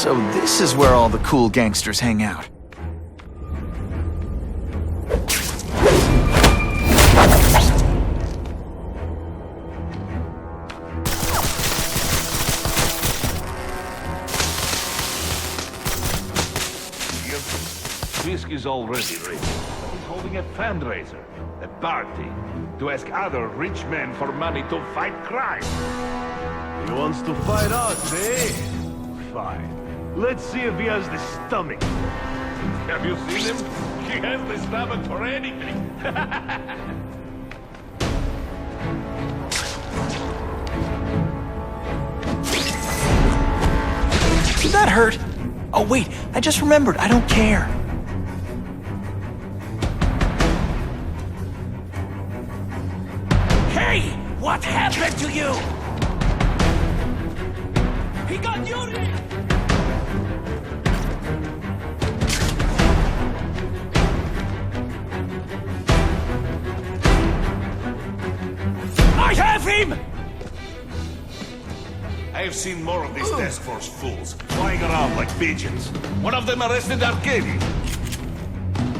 So this is where all the cool gangsters hang out. Fisk is already rich. He's holding a fundraiser, a party, to ask other rich men for money to fight crime. He wants to fight us, eh? Fine. Let's see if he has the stomach. Have you seen him? He has the stomach for anything. Did that hurt? Oh wait, I just remembered, I don't care. Hey! What happened to you? He got Yuri! I have him! I have seen more of these task force fools flying around like pigeons. One of them arrested Arkady.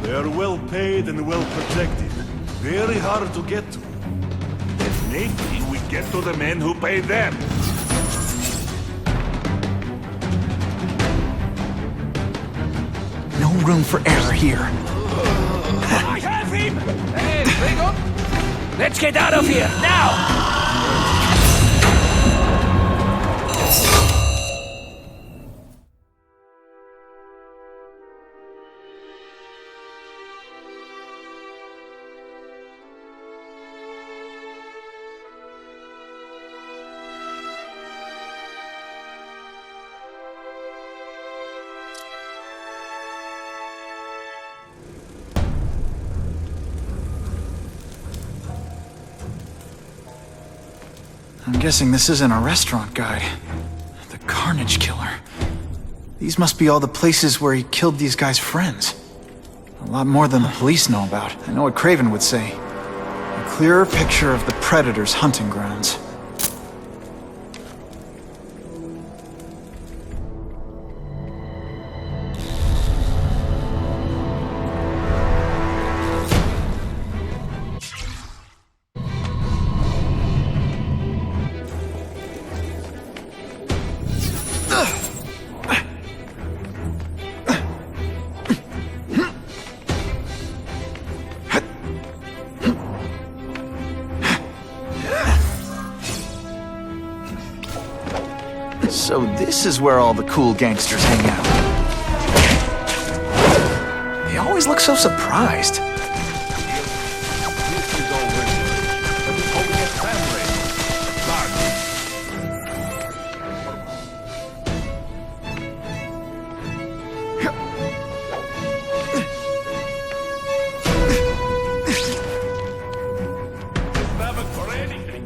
They are well paid and well protected. Very hard to get to. And maybe we get to the men who pay them. No room for error here. I have him! Hey, Rigo! Let's get out of here, now! I'm guessing this isn't a restaurant guide. The Carnage Killer. These must be all the places where he killed these guys' friends. A lot more than the police know about. I know what Craven would say. A clearer picture of the Predator's hunting grounds. So this is where all the cool gangsters hang out. They always look so surprised. Fisk is already rich. He's holding a fundraiser, a party. Stomach for anything.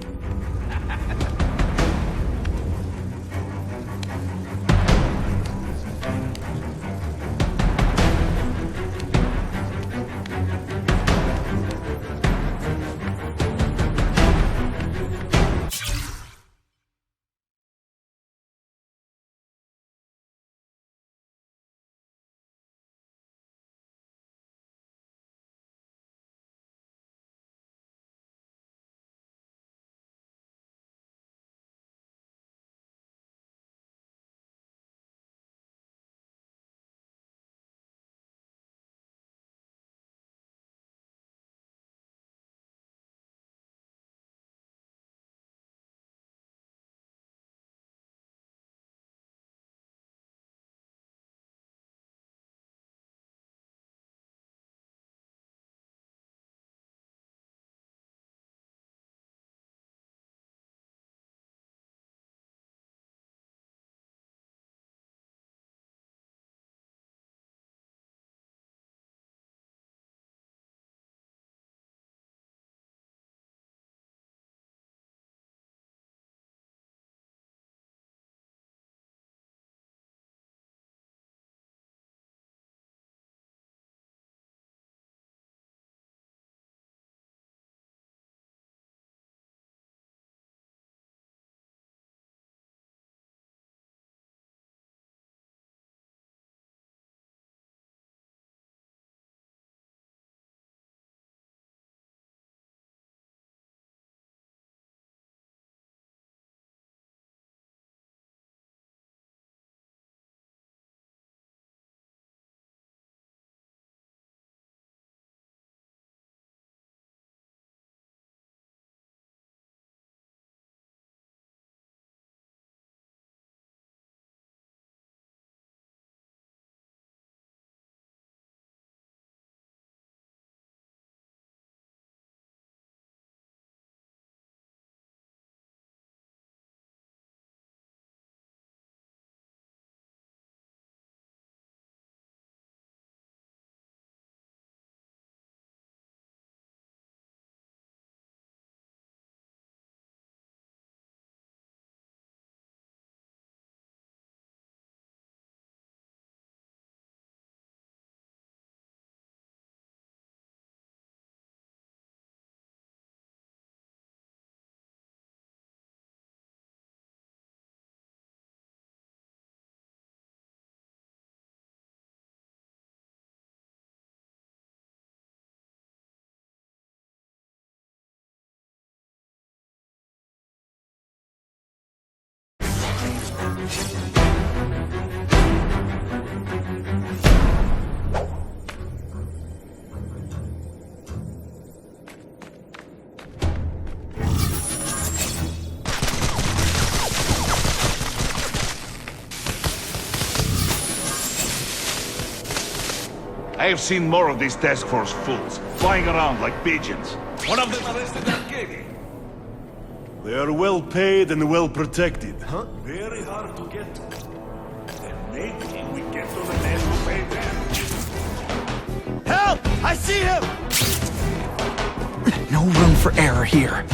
I have seen more of these task force fools, flying around like pigeons. One of them arrested Arcady. They are well paid and well protected, huh? Very hard to get to. Then maybe we get to the men who pay them. Help! I see him! No room for error here.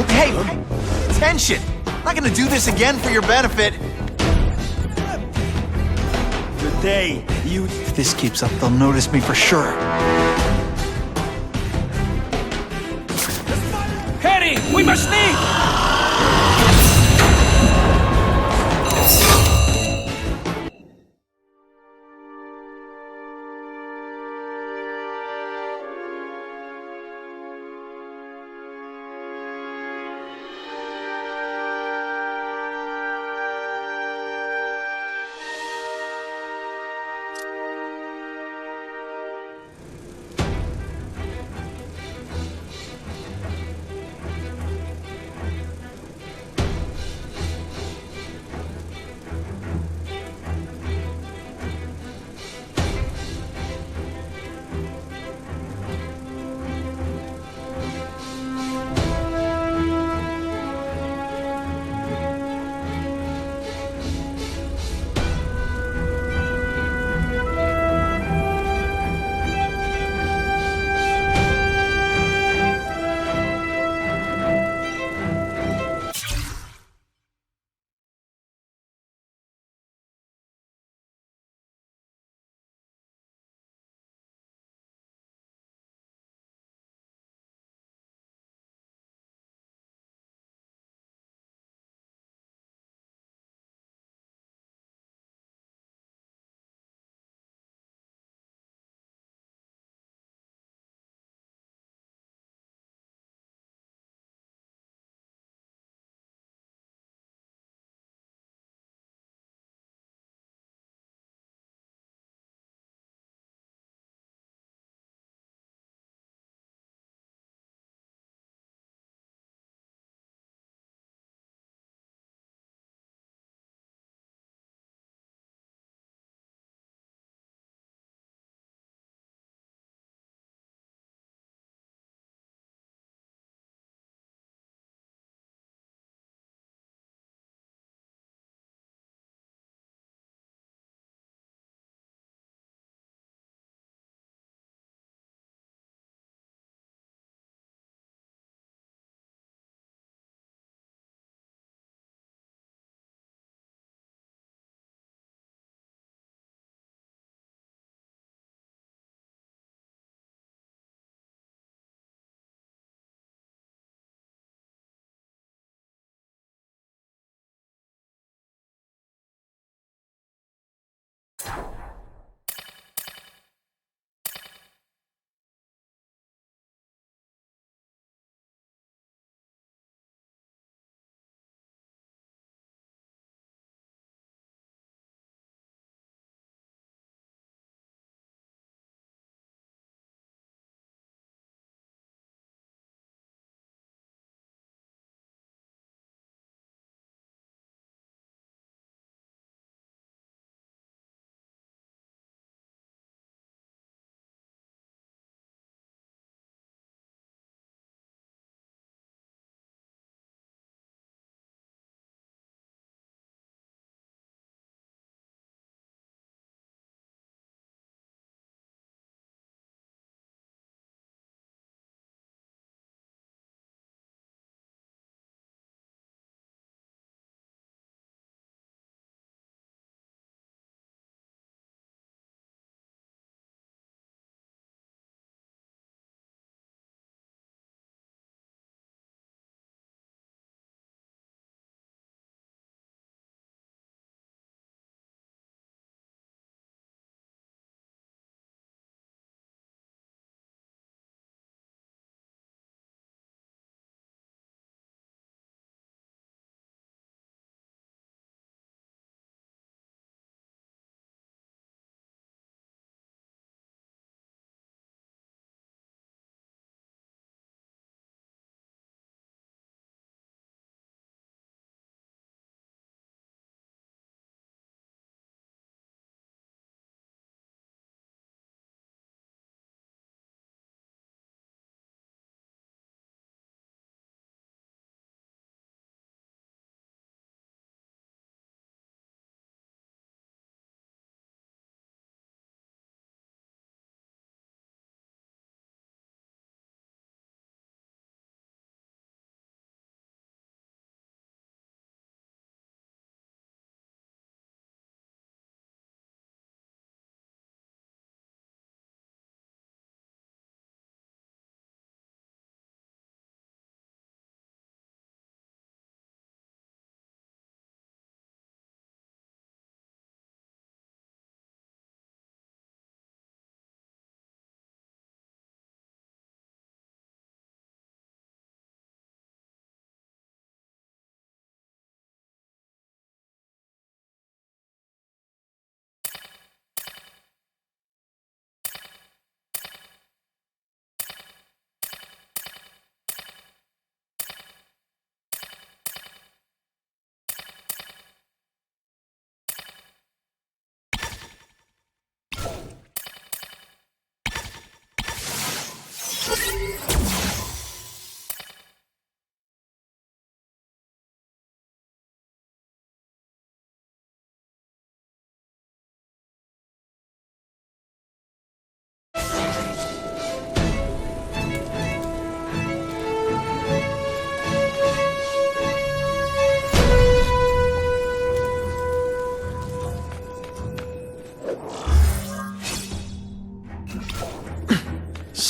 Hey! Attention! I'm not gonna do this again for your benefit. Good day, you... If this keeps up, they'll notice me for sure. Harry, we must leave!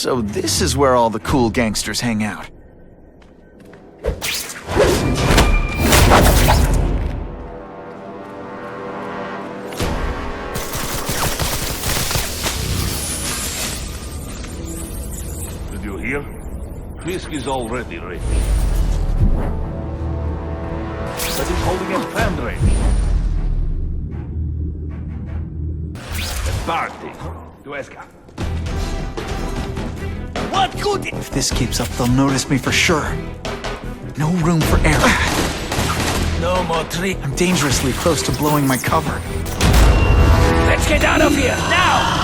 So this is where all the cool gangsters hang out. Did you hear? Fisk is already ready. But he's holding a fundraiser. A party to ask. What good? If this keeps up, they'll notice me for sure. No room for error. No more trick. I'm dangerously close to blowing my cover. Let's get out of here, now!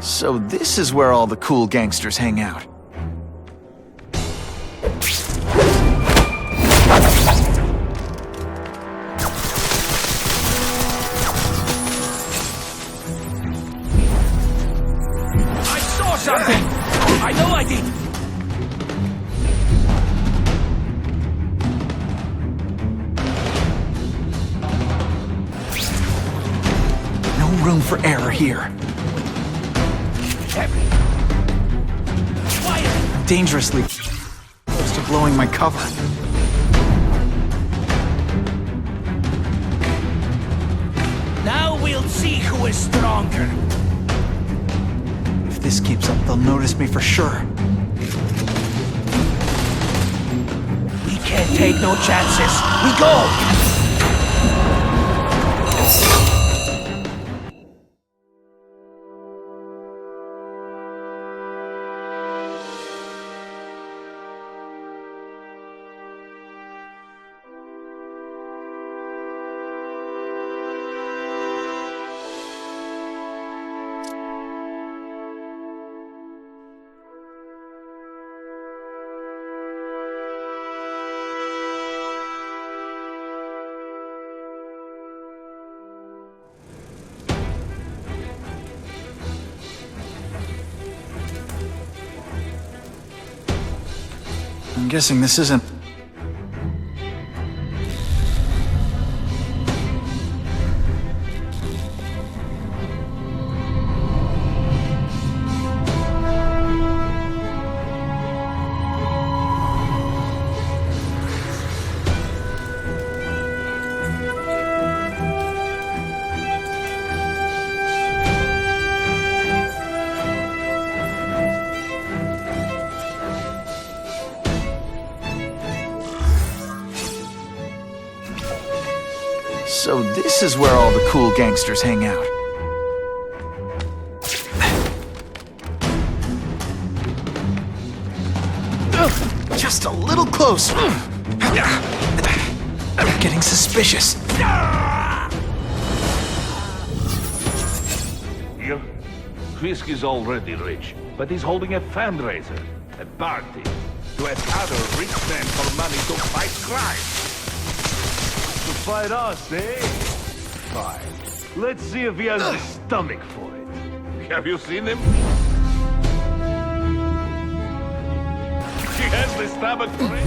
So this is where all the cool gangsters hang out. I saw something! I know I did! No room for error here. Quiet! Dangerously close to blowing my cover. Now we'll see who is stronger. If this keeps up, they'll notice me for sure. We can't take no chances. We go! I'm guessing this isn't... So this is where all the cool gangsters hang out. Just a little close. Getting suspicious. Here? Fisk is already rich, but he's holding a fundraiser, a party, to ask other rich men for money to fight crime. To fight us, eh? Fine. Let's see if he has the stomach for it. Have you seen him? He has the stomach for it.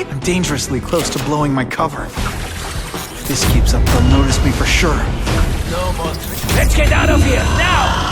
I'm dangerously close to blowing my cover. If this keeps up, they'll notice me for sure. No more trick. Let's get out of here, now!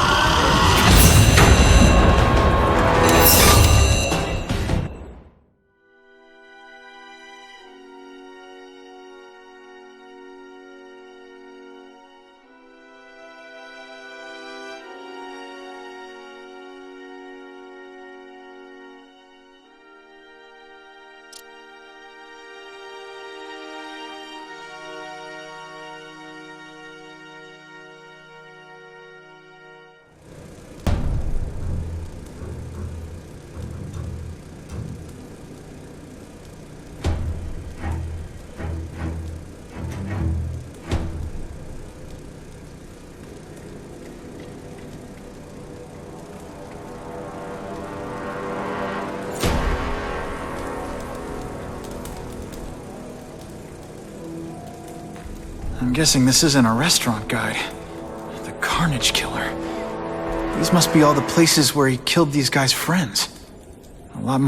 I'm guessing this isn't a restaurant guide. The Carnage Killer. These must be all the places where he killed these guys' friends. A lot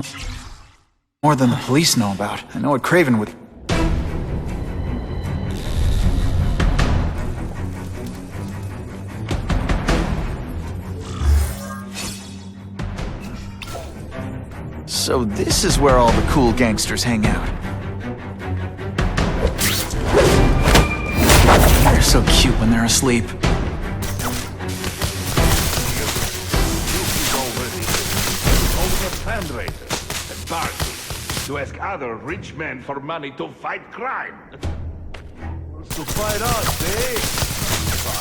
more than the police know about. I know what Craven would... So this is where all the cool gangsters hang out. They're so cute when they're asleep. Holding a fundraiser at Barty to ask other rich men for money to fight crime. To fight us, eh? Fine.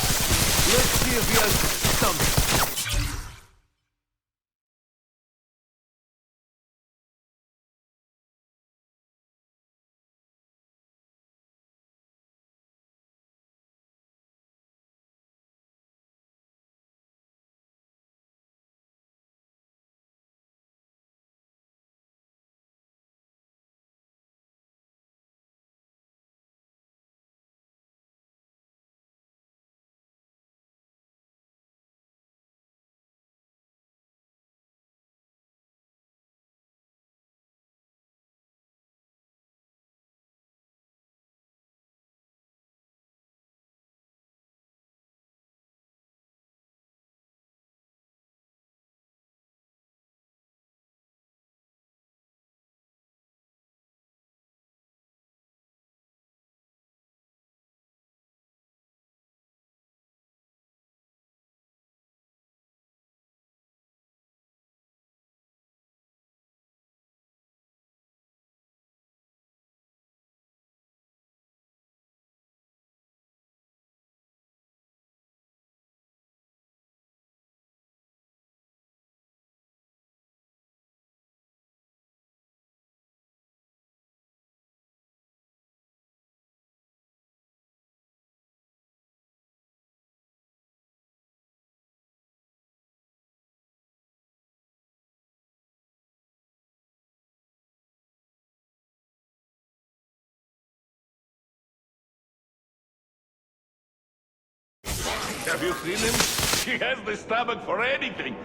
Let's see if he has the stomach. Have you seen him? He has the stomach for anything.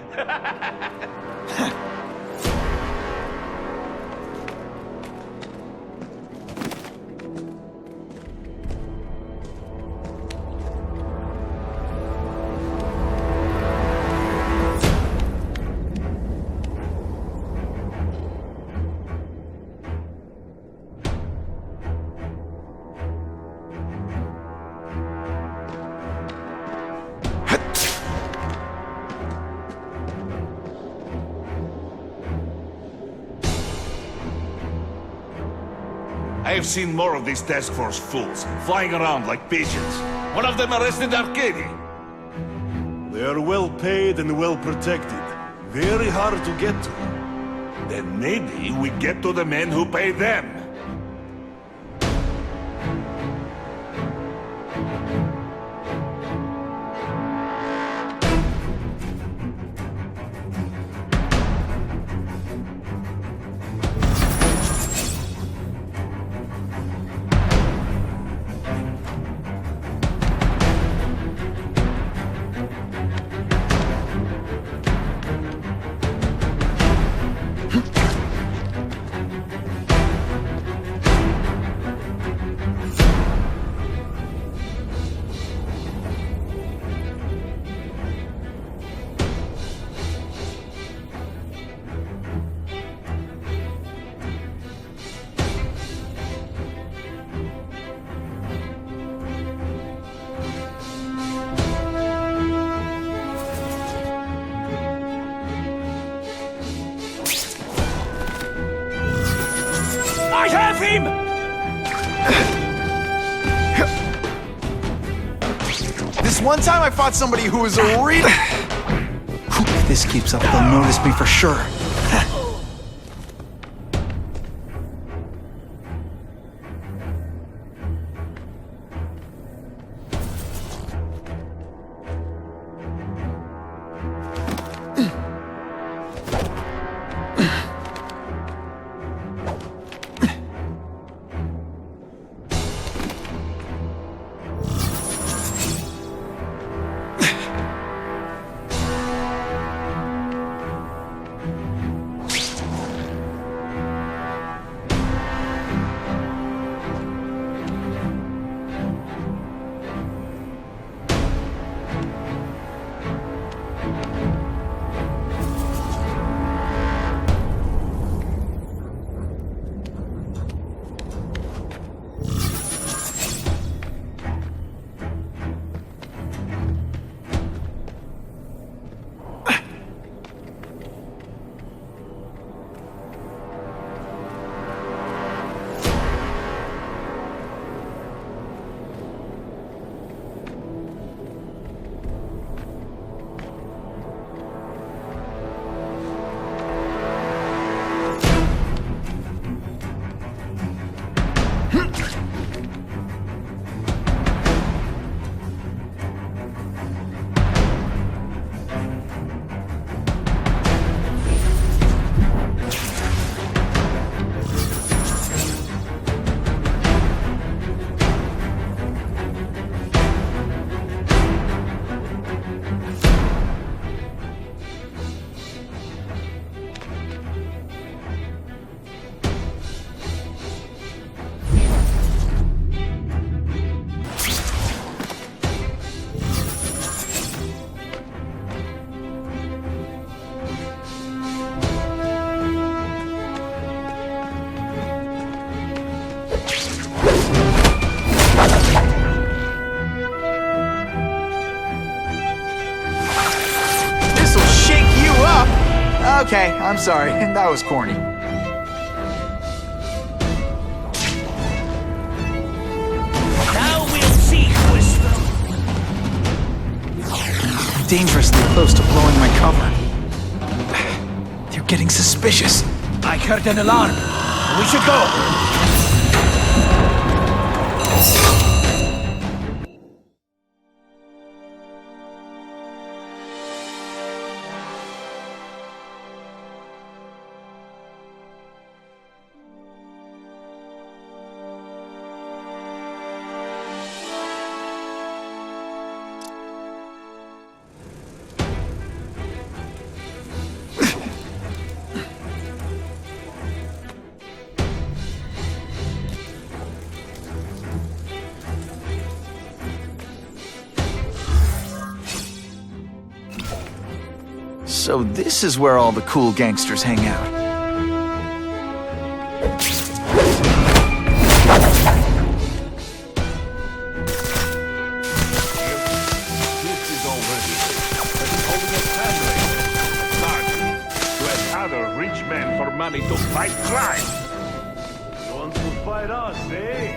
I have seen more of these task force fools flying around like pigeons. One of them arrested Arcady. They are well paid and well protected. Very hard to get to. Then maybe we get to the men who pay them. I have him! This one time I fought somebody who was a real... If this keeps up, they'll notice me for sure. Okay, I'm sorry. That was corny. Now we'll see who is strong. Dangerously close to blowing my cover. They're getting suspicious. I heard an alarm. We should go. So this is where all the cool gangsters hang out. This is already holding a fundraiser to ask other rich men for money to fight crime. He wants to fight us, eh?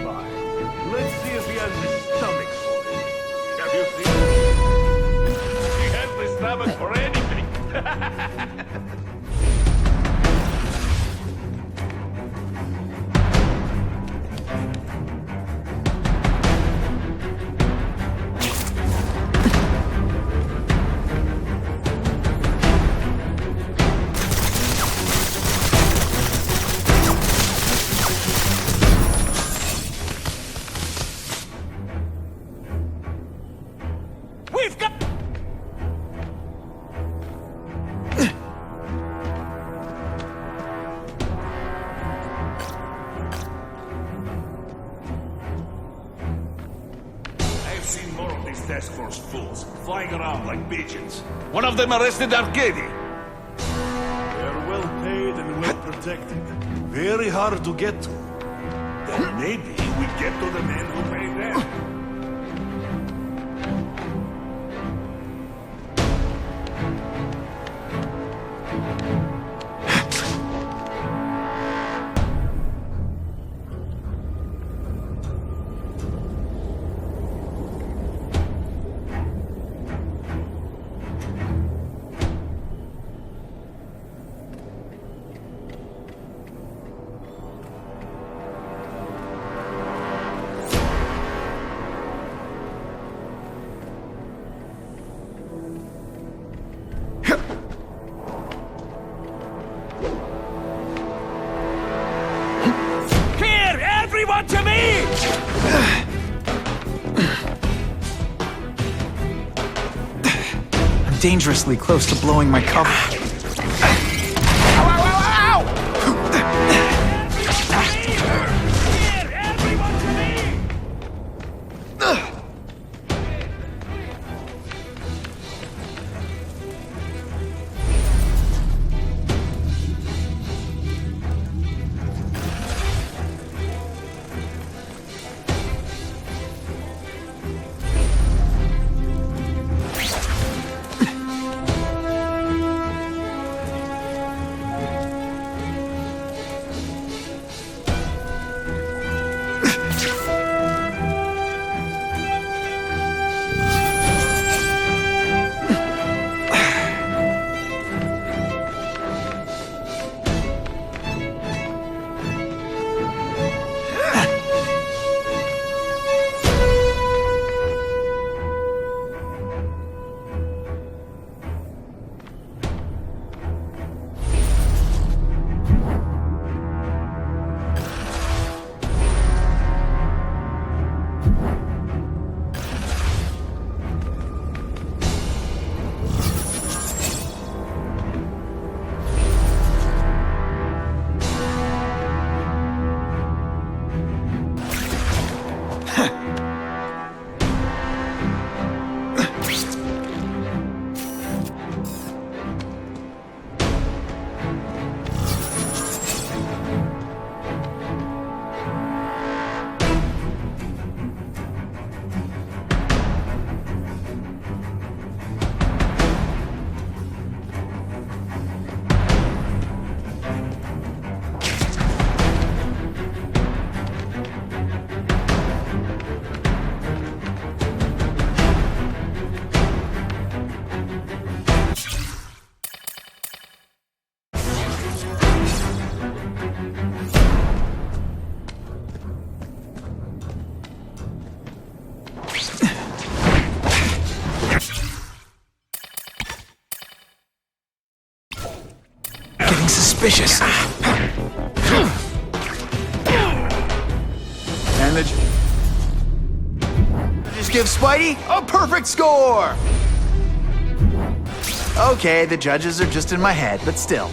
Fine. Let's see if he has the stomach for it. Have you seen? He has the stomach for anything. We've got... I've seen more of these task force fools flying around like pigeons. One of them arrested Arcady. They're well paid and well protected. Very hard to get to. Then maybe we get to the men who paid them. Here, everyone to me! I'm dangerously close to blowing my cover. Here, everyone to me! suspicious. And the just give Spidey a perfect score! Okay, the judges are just in my head, but still.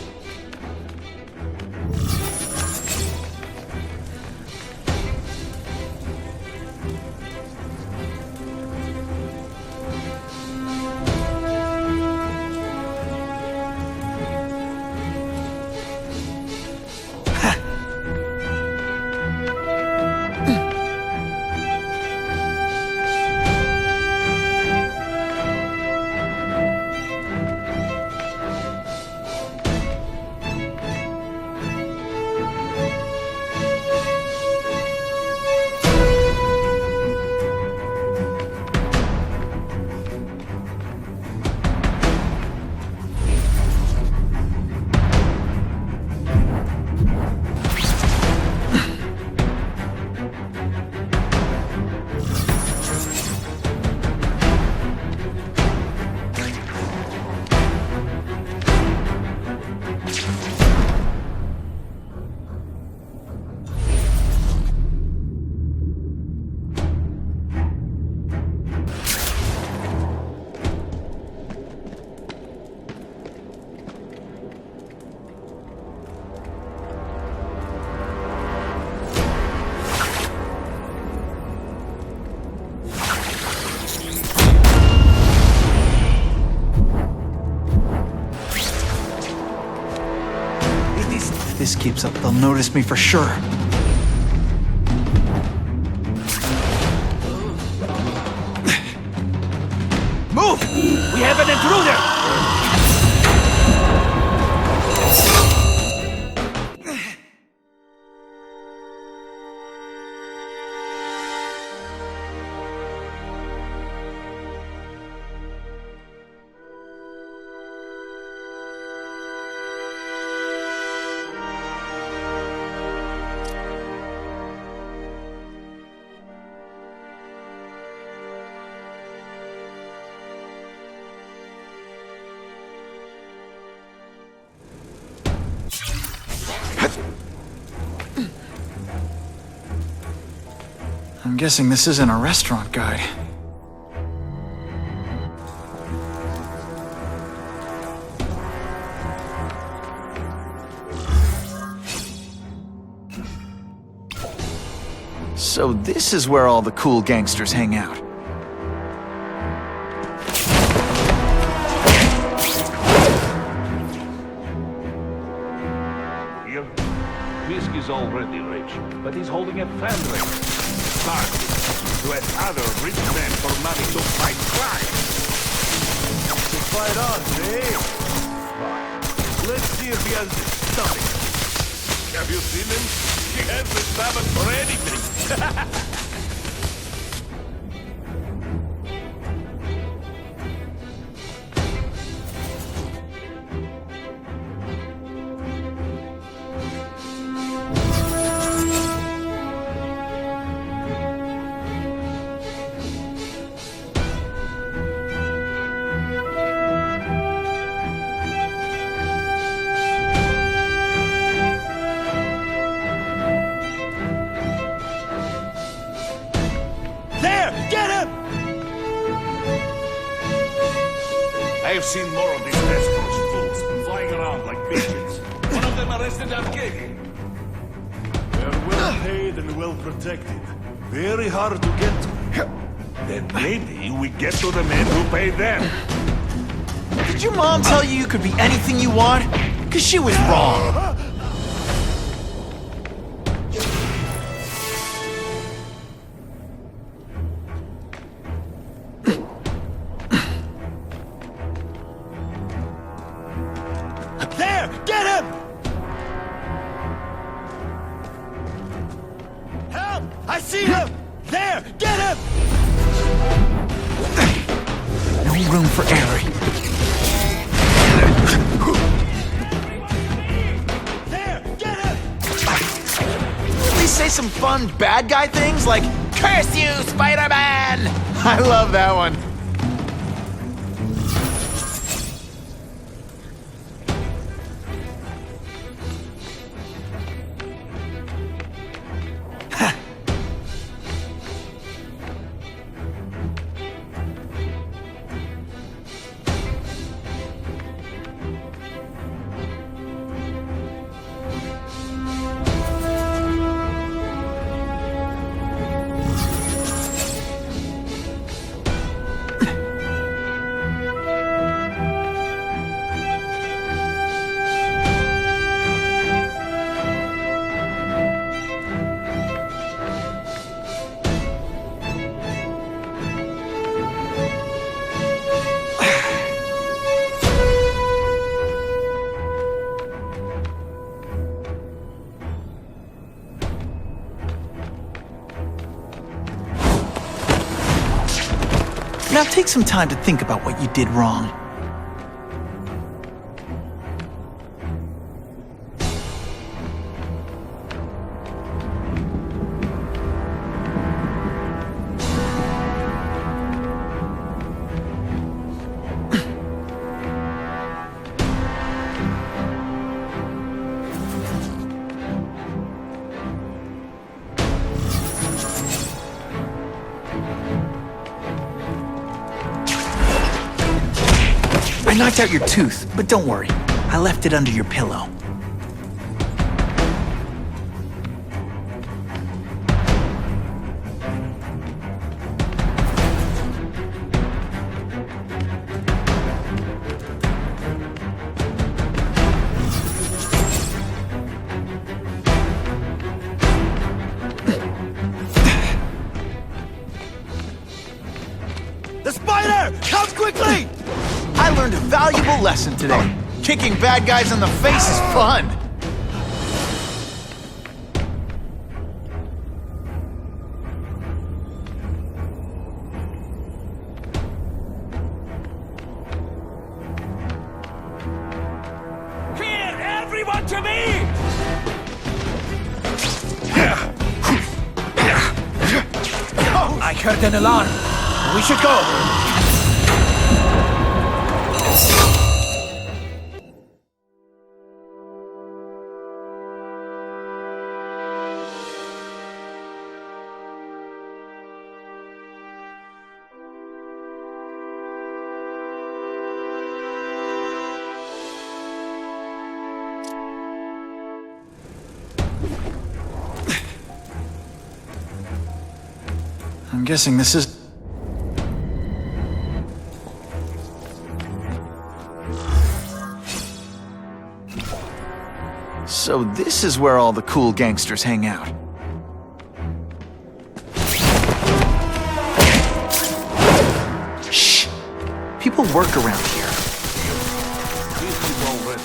If this keeps up, they'll notice me for sure. Move! We have an intruder! I'm guessing this isn't a restaurant guide. So this is where all the cool gangsters hang out. Here, Whiskey's already rich, but he's holding a fundraiser party to ask other rich men for money to fight crime. To fight us, eh? Fine. Let's see if he has the stomach. Have you seen him? He has the stomach for anything. I've seen more of these task force fools flying around like pigeons. One of them arrested our king. They're well paid and well protected. Very hard to get to. Then maybe we get to the men who pay them. Did your mom tell you you could be anything you want? 'Cause she was wrong. There! Get him! Help! I see him! There! Get him! No room for error. There! Get him! At least say some fun bad guy things like, "Curse you, Spider-Man!" I love that one. Now take some time to think about what you did wrong. I knocked out your tooth, but don't worry. I left it under your pillow. The spider! Come quickly! I learned a valuable lesson today. Kicking bad guys in the face is fun. Here, everyone to me! I heard an alarm. We should go. I'm guessing this is... So this is where all the cool gangsters hang out. Shh! People work around here. This is already.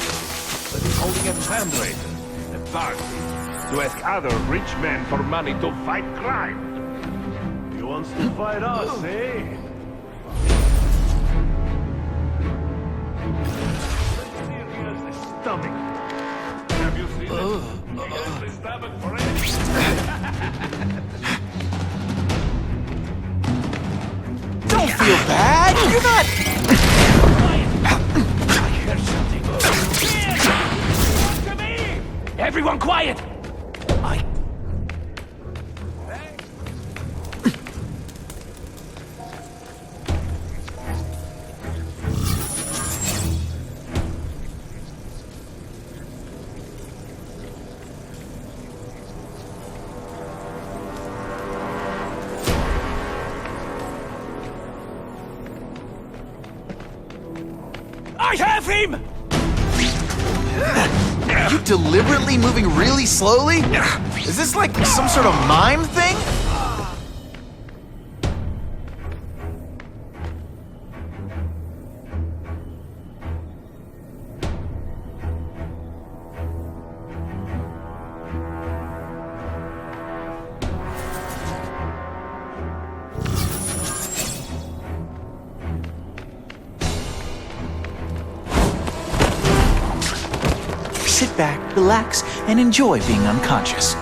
But he's holding a fundraiser, a party, to ask other rich men for money to fight crime. He wants to fight us, eh? Let's see if he has the stomach. Have you seen it? He has the stomach for anything. Don't feel bad. You're not... I heard something. Here! To me! Everyone quiet! I have him! Are you deliberately moving really slowly? Is this like some sort of mime thing? Sit back, relax, and enjoy being unconscious.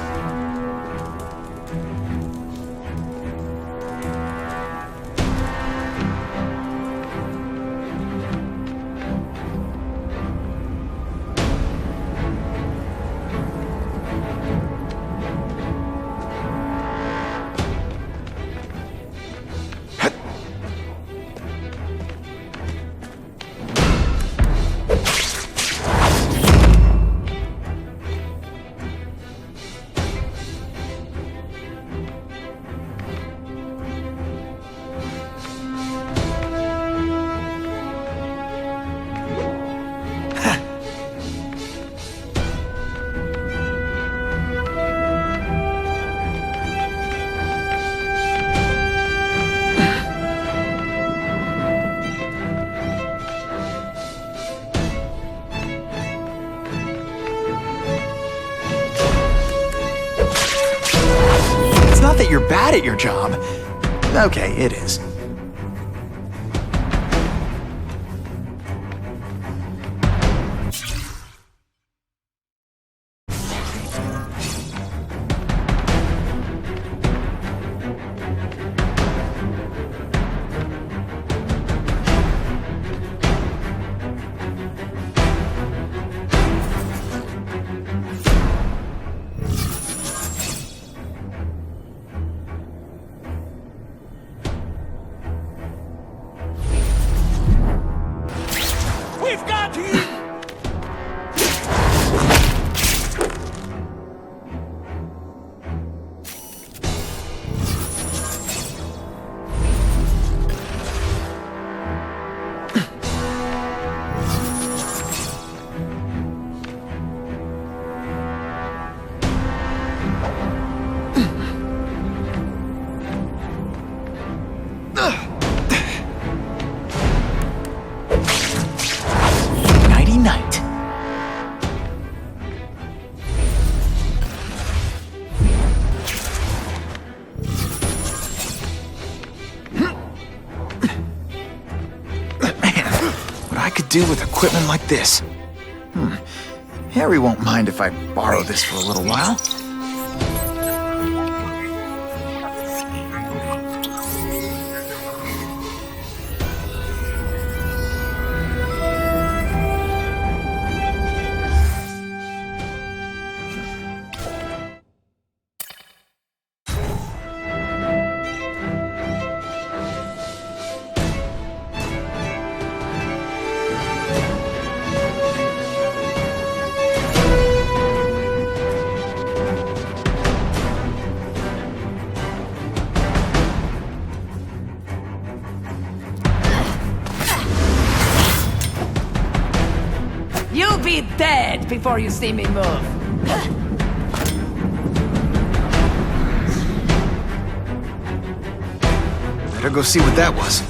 It's not that you're bad at your job. Okay, it is. do with equipment like this? Harry won't mind if I borrow this for a little while. You'll be dead before you see me move. Better go see what that was.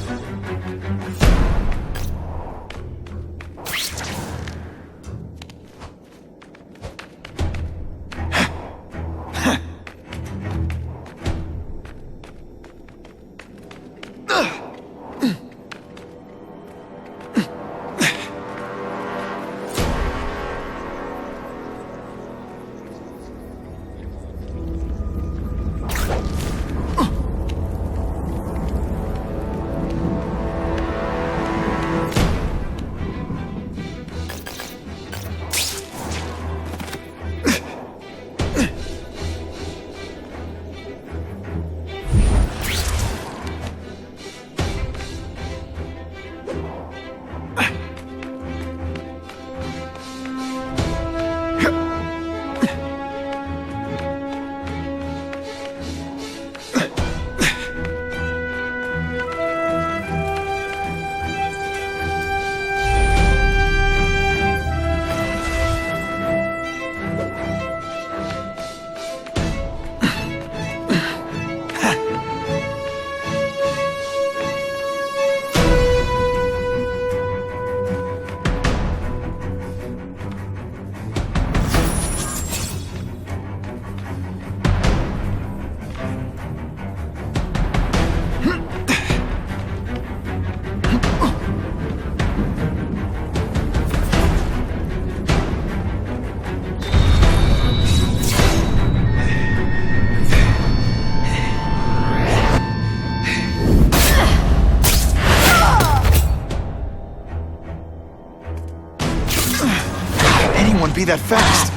Anyone be that fast?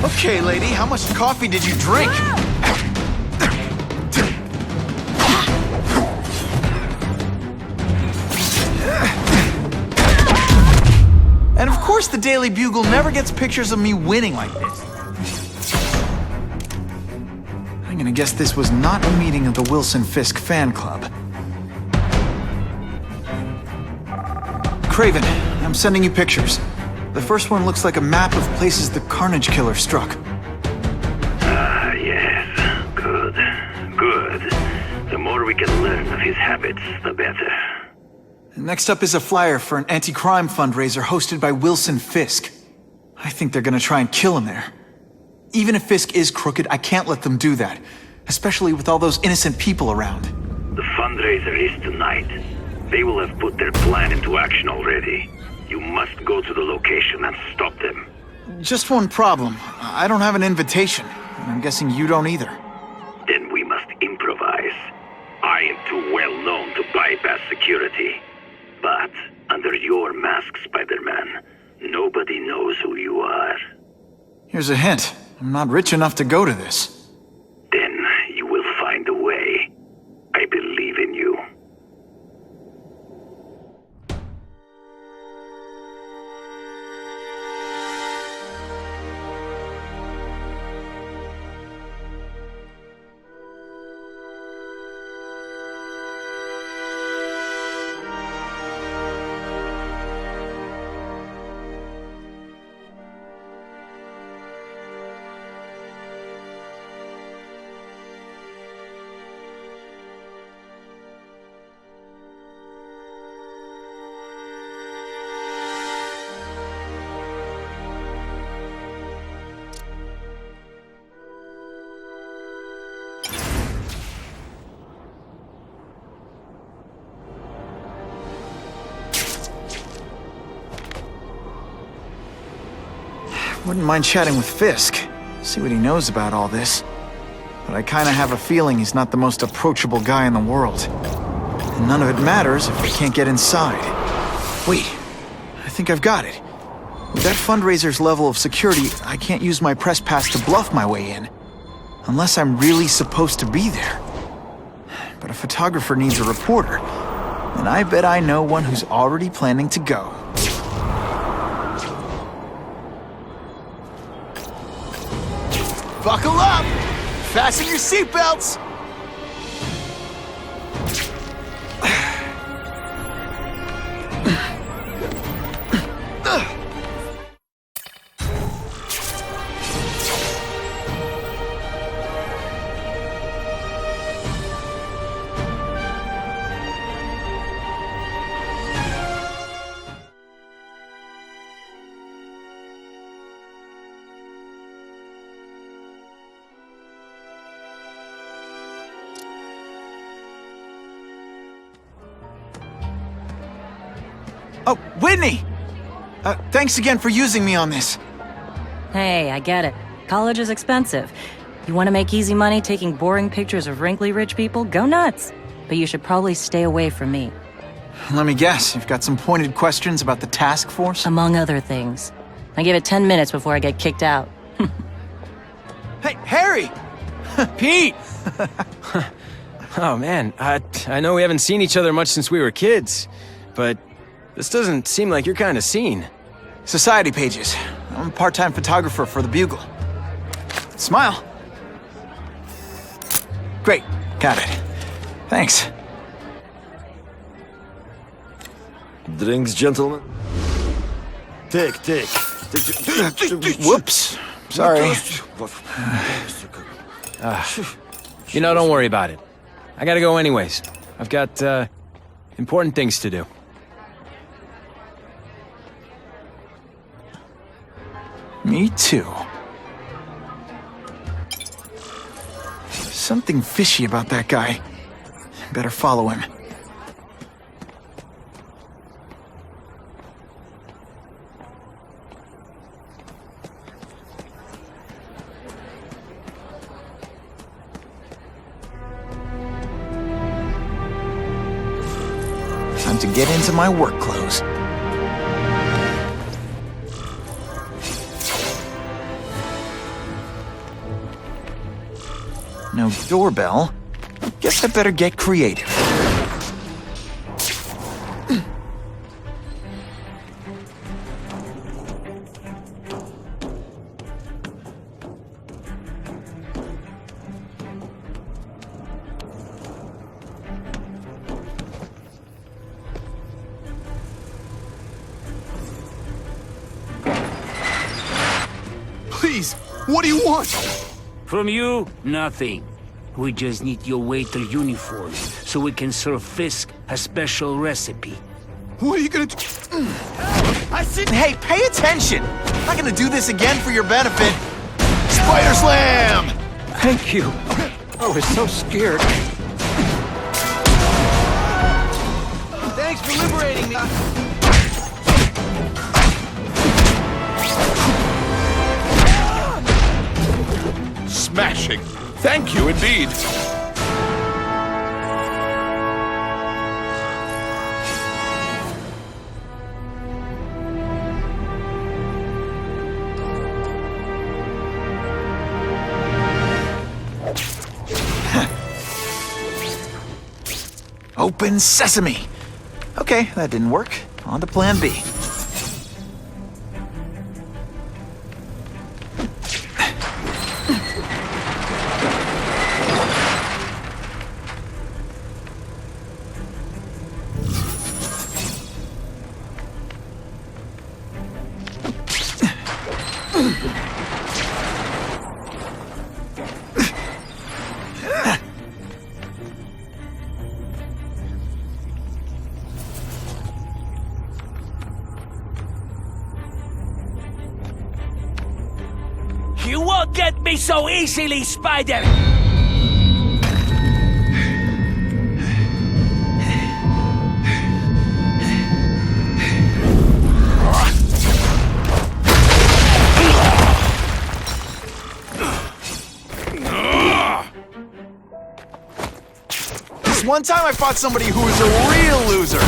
Okay, lady, how much coffee did you drink? And of course the Daily Bugle never gets pictures of me winning like this. I'm gonna guess this was not a meeting of the Wilson Fisk fan club. Craven, I'm sending you pictures. The first one looks like a map of places the Carnage Killer struck. Ah, yes. Good. Good. The more we can learn of his habits, the better. Next up is a flyer for an anti-crime fundraiser hosted by Wilson Fisk. I think they're gonna try and kill him there. Even if Fisk is crooked, I can't let them do that. Especially with all those innocent people around. The fundraiser is tonight. They will have put their plan into action already. You must go to the location and stop them. Just one problem. I don't have an invitation. And I'm guessing you don't either. Then we must improvise. I am too well known to bypass security. But under your mask, Spider-Man, nobody knows who you are. Here's a hint. I'm not rich enough to go to this. Then you will find a way. I believe in you. Wouldn't mind chatting with Fisk, see what he knows about all this. But I kinda have a feeling he's not the most approachable guy in the world. And none of it matters if we can't get inside. Wait, I think I've got it. With that fundraiser's level of security, I can't use my press pass to bluff my way in. Unless I'm really supposed to be there. But a photographer needs a reporter, and I bet I know one who's already planning to go. Buckle up! Fasten your seatbelts! Oh, Whitney! Thanks again for using me on this. Hey, I get it. College is expensive. You want to make easy money taking boring pictures of wrinkly rich people? Go nuts. But you should probably stay away from me. Let me guess, you've got some pointed questions about the task force? Among other things. I give it 10 minutes before I get kicked out. Hey, Harry! Pete! Oh, man, I know we haven't seen each other much since we were kids, but this doesn't seem like your kind of scene. Society pages. I'm a part-time photographer for the Bugle. Smile. Great, got it. Thanks. Drinks, gentlemen? Take. Whoops. Sorry. You know, don't worry about it. I gotta go anyways. I've got, important things to do. Me too. Something fishy about that guy. Better follow him. Time to get into my work clothes. No doorbell. Guess I better get creative. Please, what do you want? From you, nothing. We just need your waiter uniform so we can serve Fisk a special recipe. What are you gonna do? I said, hey, pay attention! I'm not gonna do this again for your benefit. Spider Slam! Thank you. I was so scared. Thanks for liberating me. Smashing. Thank you indeed. Open sesame! Okay, that didn't work. On to plan B. You won't get me so easily, Spider! one time I fought somebody who was a real loser.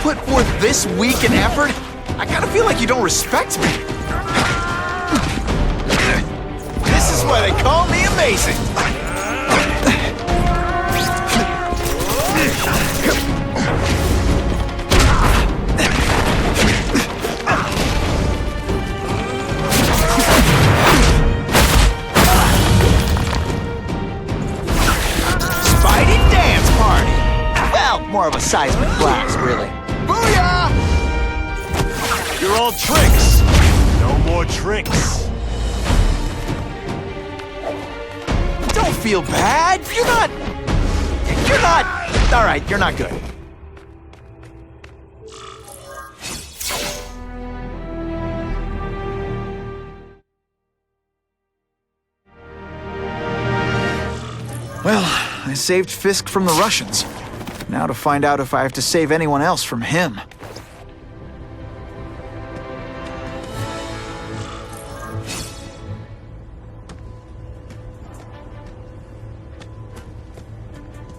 Put forth this week and effort, I kinda feel like you don't respect me. This is why they call me amazing. Spidey dance party. Well, more of a seismic blast, really. Booyah! You're all tricks. No more tricks. Don't feel bad. You're not. All right, you're not good. Well, I saved Fisk from the Russians. Now to find out if I have to save anyone else from him.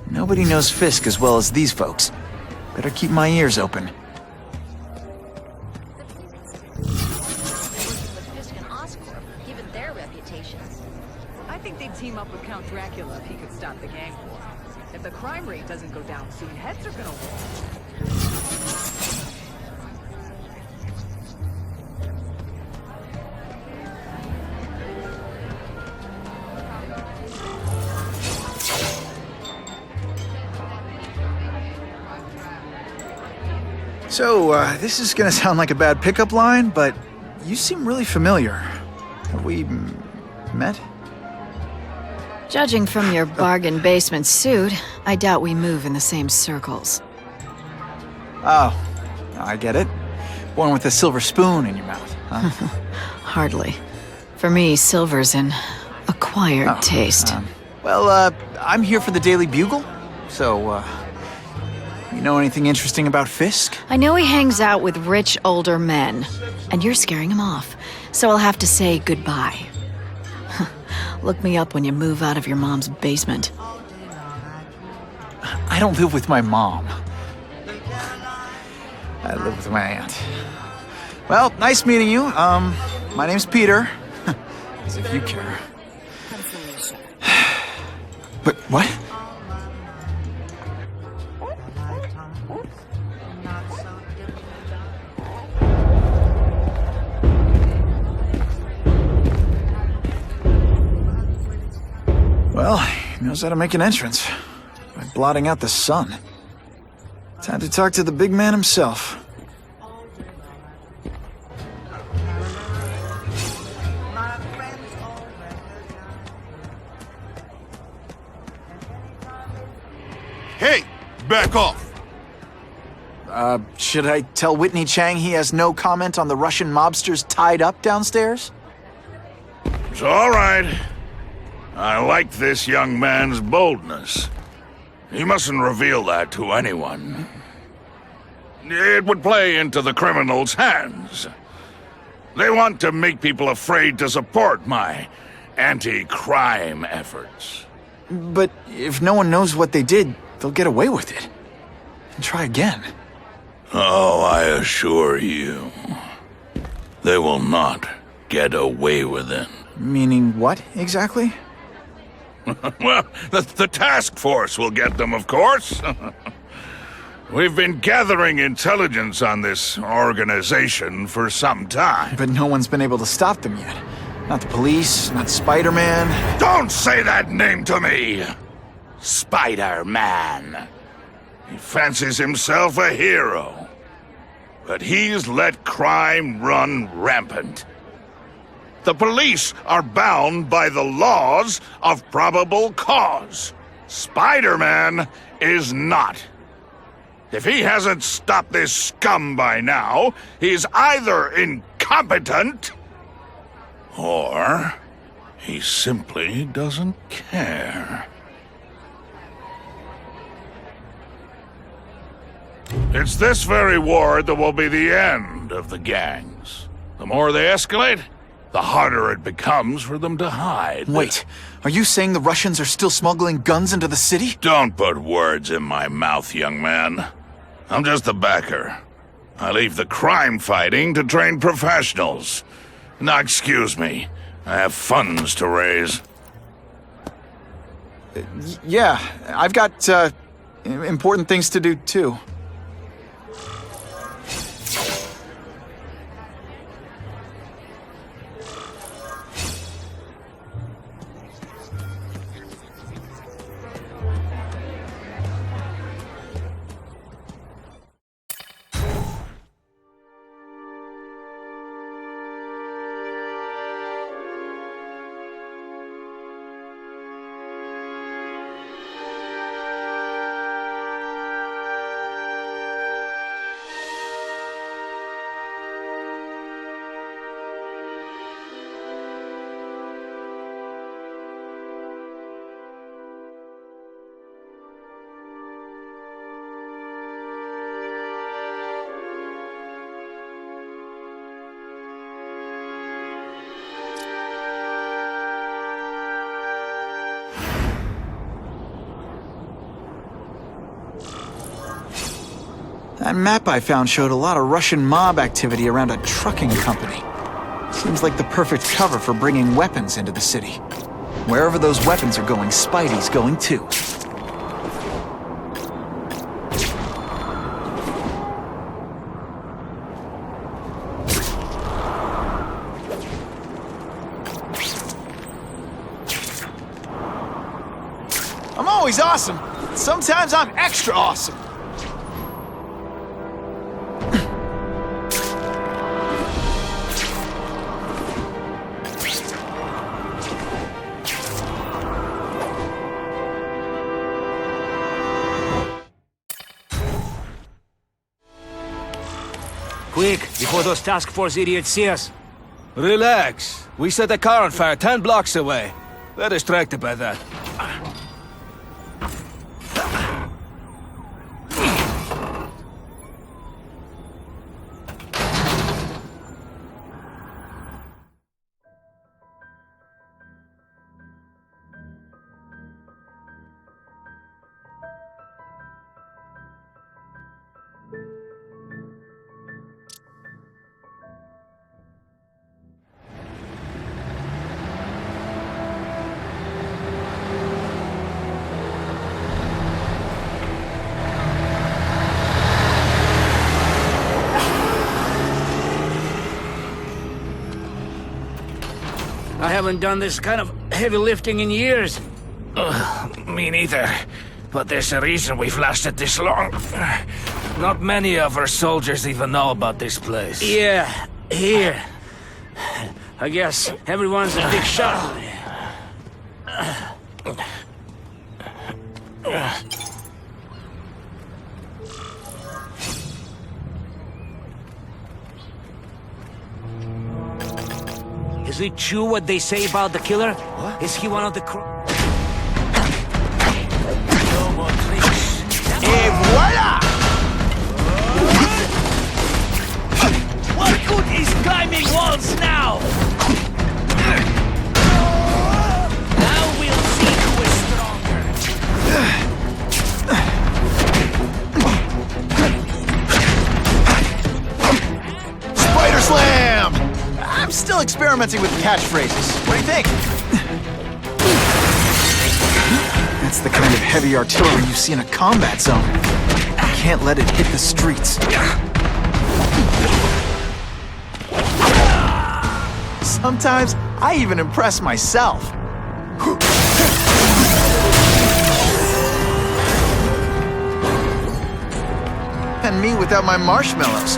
Nobody knows Fisk as well as these folks. Better keep my ears open. I think they'd team up with Count Dracula if he could stop the gang war. If the crime rate doesn't go down soon, heads are gonna roll. So, this is gonna sound like a bad pickup line, but you seem really familiar. Have we met? Judging from your bargain basement suit, I doubt we move in the same circles. Oh, I get it. One with a silver spoon in your mouth, huh? Hardly. For me, silver's an acquired taste. Well, I'm here for the Daily Bugle, so, you know anything interesting about Fisk? I know he hangs out with rich older men, and you're scaring him off, so I'll have to say goodbye. Look me up when you move out of your mom's basement. I don't live with my mom. I live with my aunt. Well, nice meeting you. My name's Peter. As if you care. But what? Well, he knows how to make an entrance by blotting out the sun. Time to talk to the big man himself. Hey, back off. Should I tell Whitney Chang he has no comment on the Russian mobsters tied up downstairs? It's all right. I like this young man's boldness. He mustn't reveal that to anyone. It would play into the criminals' hands. They want to make people afraid to support my anti-crime efforts. But if no one knows what they did, they'll get away with it. And try again. Oh, I assure you, they will not get away with it. Meaning what, exactly? Well, the task force will get them, of course. We've been gathering intelligence on this organization for some time. But no one's been able to stop them yet. Not the police, not Spider-Man. Don't say that name to me! Spider-Man. He fancies himself a hero. But he's let crime run rampant. The police are bound by the laws of probable cause. Spider-Man is not. If he hasn't stopped this scum by now, he's either incompetent or he simply doesn't care. It's this very ward that will be the end of the gangs. The more they escalate, the harder it becomes for them to hide. Wait, are you saying the Russians are still smuggling guns into the city? Don't put words in my mouth, young man. I'm just the backer. I leave the crime fighting to trained professionals. Now, excuse me. I have funds to raise. Yeah, I've got, important things to do, too. That map I found showed a lot of Russian mob activity around a trucking company. Seems like the perfect cover for bringing weapons into the city. Wherever those weapons are going, Spidey's going too. I'm always awesome. Sometimes I'm extra awesome. Quick, before those task force idiots see us. Relax. We set a car on fire 10 blocks away. They're distracted by that. I haven't done this kind of heavy lifting in years. Me neither. But there's a reason we've lasted this long. Not many of our soldiers even know about this place. Yeah, here. I guess everyone's a big shot. Is it true what they say about the killer? What? Is he one of the No more tricks. Et voila! What good is climbing walls now? Now we'll see who is stronger. Spider Slam! I'm still experimenting with catchphrases. What do you think? That's the kind of heavy artillery you see in a combat zone. You can't let it hit the streets. Sometimes I even impress myself. And me without my marshmallows.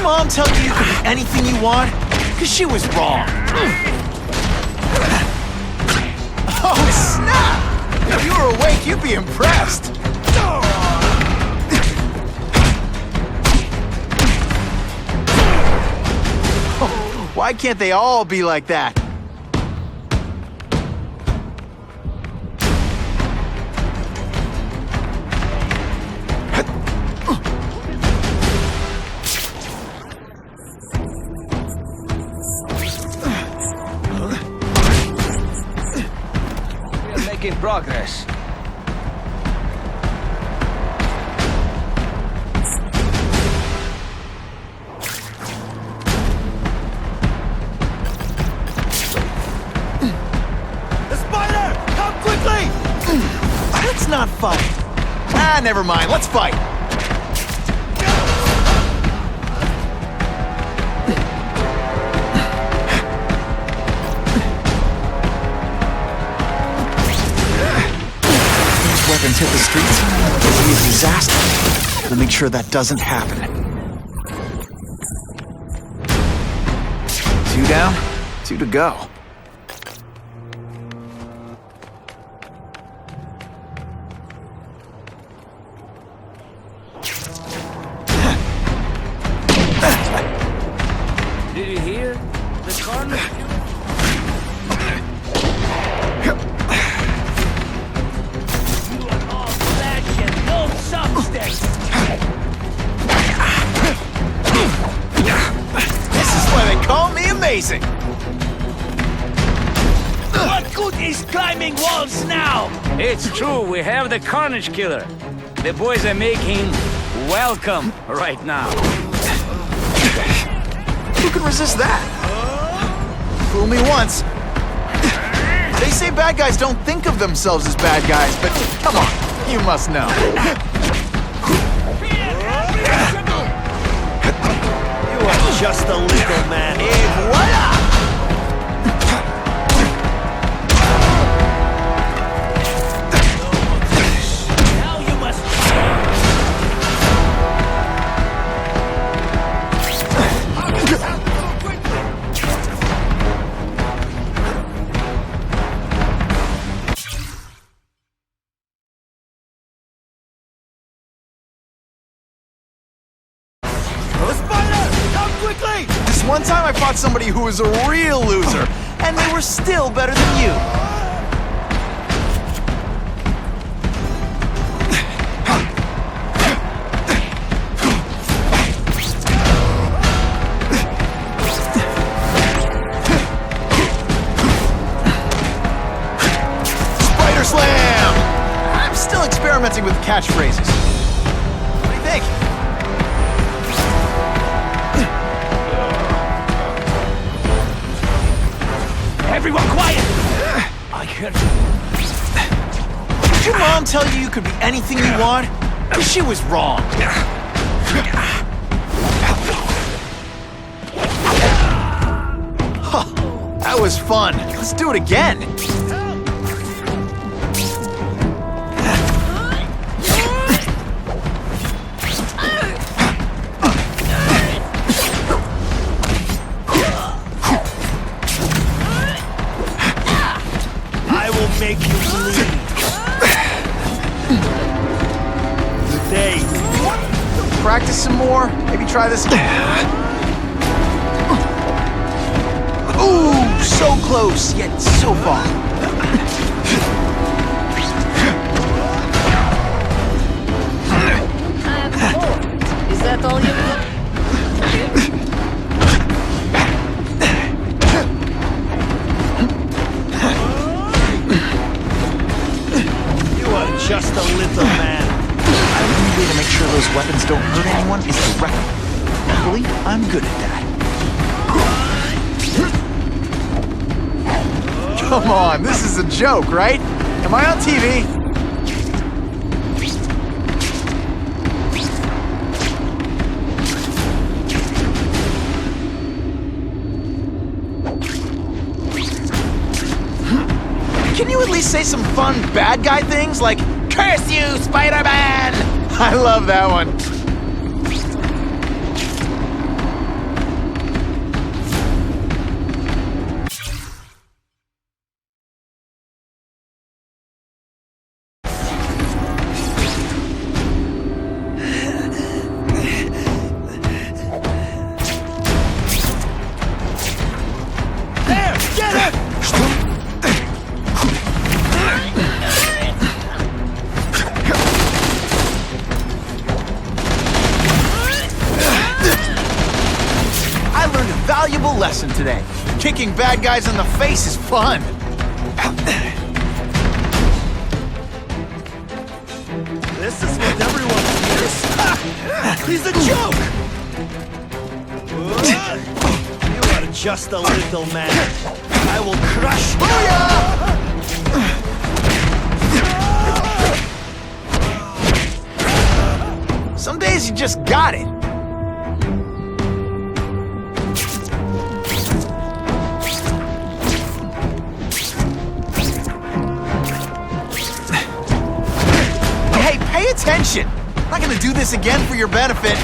mom tell you you could be anything you want? Because she was wrong. Oh, snap! If you were awake, you'd be impressed. Why can't they all be like that? We're making progress. Let's not fight. Ah, never mind. Let's fight. These weapons hit the streets, it'll be a disaster. We'll make sure that doesn't happen. 2 down, 2 to go. Did you hear? The carnage. You are all flesh and no substance. This is why they call me amazing. What good is climbing walls now? It's true, we have the Carnage Killer. The boys are making welcome right now. Who can resist that? Fool me once. They say bad guys don't think of themselves as bad guys, but come on, you must know. You are just a little man. Et voila! Now you must. This one time I fought somebody who was a real loser, and they were still better than you. Spider Slam! I'm still experimenting with catchphrases. What do you think? Everyone quiet! I heard you. Did your mom tell you you could be anything you want? Because she was wrong. Huh, that was fun. Let's do it again. Make you bleed. Today. Practice some more. Maybe try this again. Ooh, so close, yet so far. Is that all you want? Just a little man. The only way to make sure those weapons don't hurt anyone is to wreck them. Luckily, I'm good at that. Come on, this is a joke, right? Am I on TV? Can you at least say some fun bad guy things like, "Curse you, Spider-Man"? I love that one. lesson today. Kicking bad guys in the face is fun. This is what everyone hears. He's a joke! You are just a little man. I will crush you! Some days you just got it. Hey, pay attention! I'm not gonna do this again for your benefit.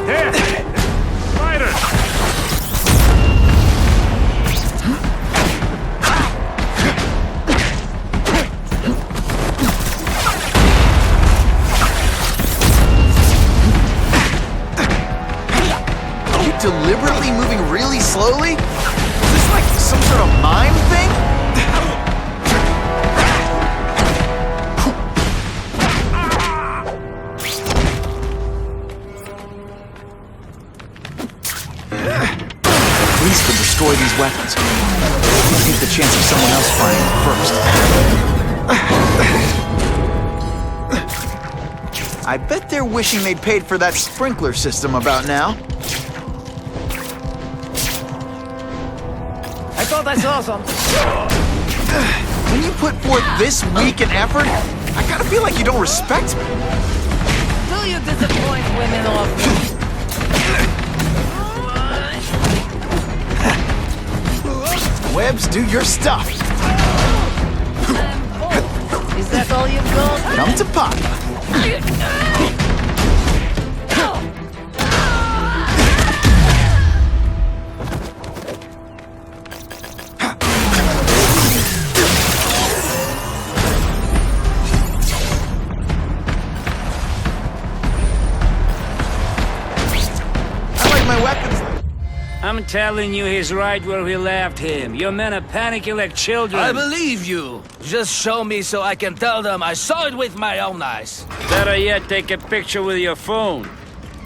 There! Spider! Are you deliberately moving really slowly? Is this like some sort of mime thing? Police would destroy these weapons. I think the chance of someone else finding them first. I bet they're wishing they'd paid for that sprinkler system about now. I thought I saw something. When you put forth this week an effort, I kinda feel like you don't respect me. Will you disappoint women often? Webbs, do your stuff. Is that all you've got? Come to Papa. I like my weapons. I'm telling you, he's right where we left him. Your men are panicking like children. I believe you. Just show me so I can tell them I saw it with my own eyes. Better yet, take a picture with your phone.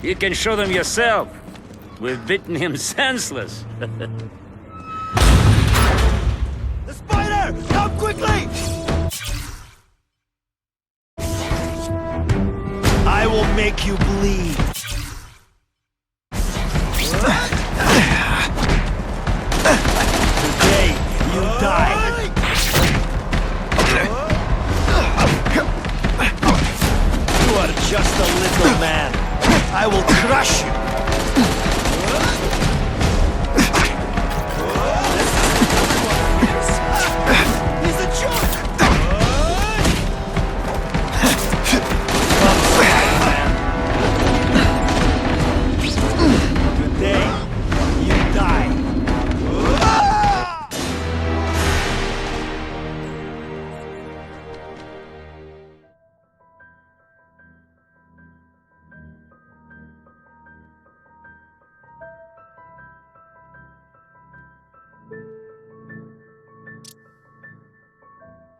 You can show them yourself. We've beaten him senseless. The spider! Come quickly! I will make you bleed. Today, you die. You are just a little man. I will crush you. He's a joke. Today, you die.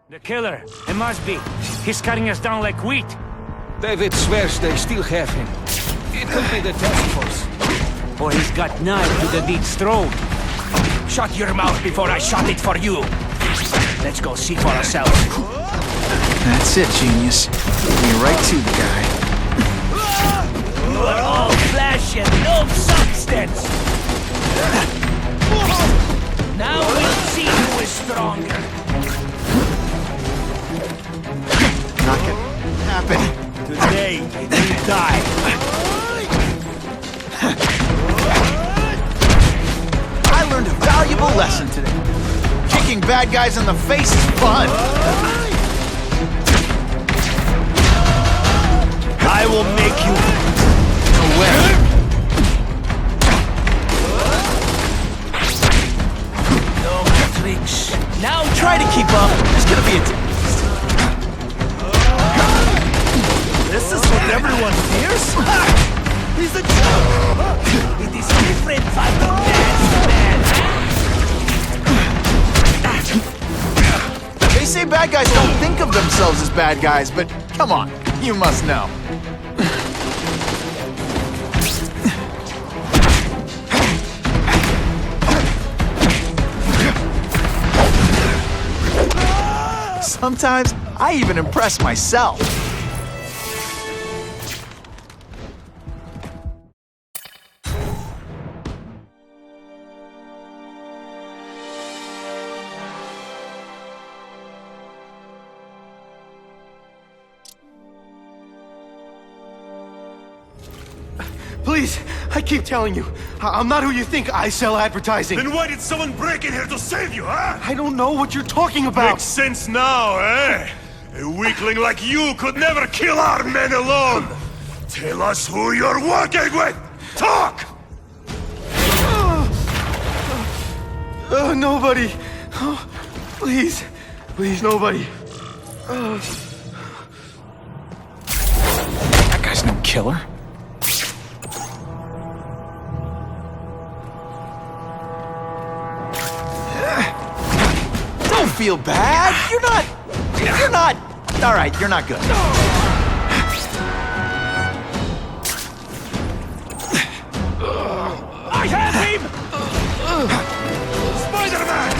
The killer. It must be. He's cutting us down like wheat. David swears they still have him. It could be the task force. Or he's got knife to the deep's throat. Shut your mouth before I shut it for you. Let's go see for ourselves. That's it, genius. Lead me right to the guy. You are all flesh and no substance. Now we'll see who is stronger. Not gonna happen. Today, you die. I learned a valuable lesson today. Kicking bad guys in the face is fun. I will make you Away. No tricks. Now Try to keep up. There's gonna be a This is what everyone fears? He's a joke! it is different fighting man to man. bad guys don't think of themselves as bad guys, but come on, you must know. Sometimes I even impress myself. Please, I keep telling you, I'm not who you think. I sell advertising. Then why did someone break in here to save you, huh? I don't know what you're talking about. Makes sense now, eh? A weakling like you could never kill our men alone! Tell us who you're working with! Talk! Nobody. Oh, please. Please, nobody. That guy's no killer. Don't feel bad. You're not. All right, you're not good. I have him! Spider-Man!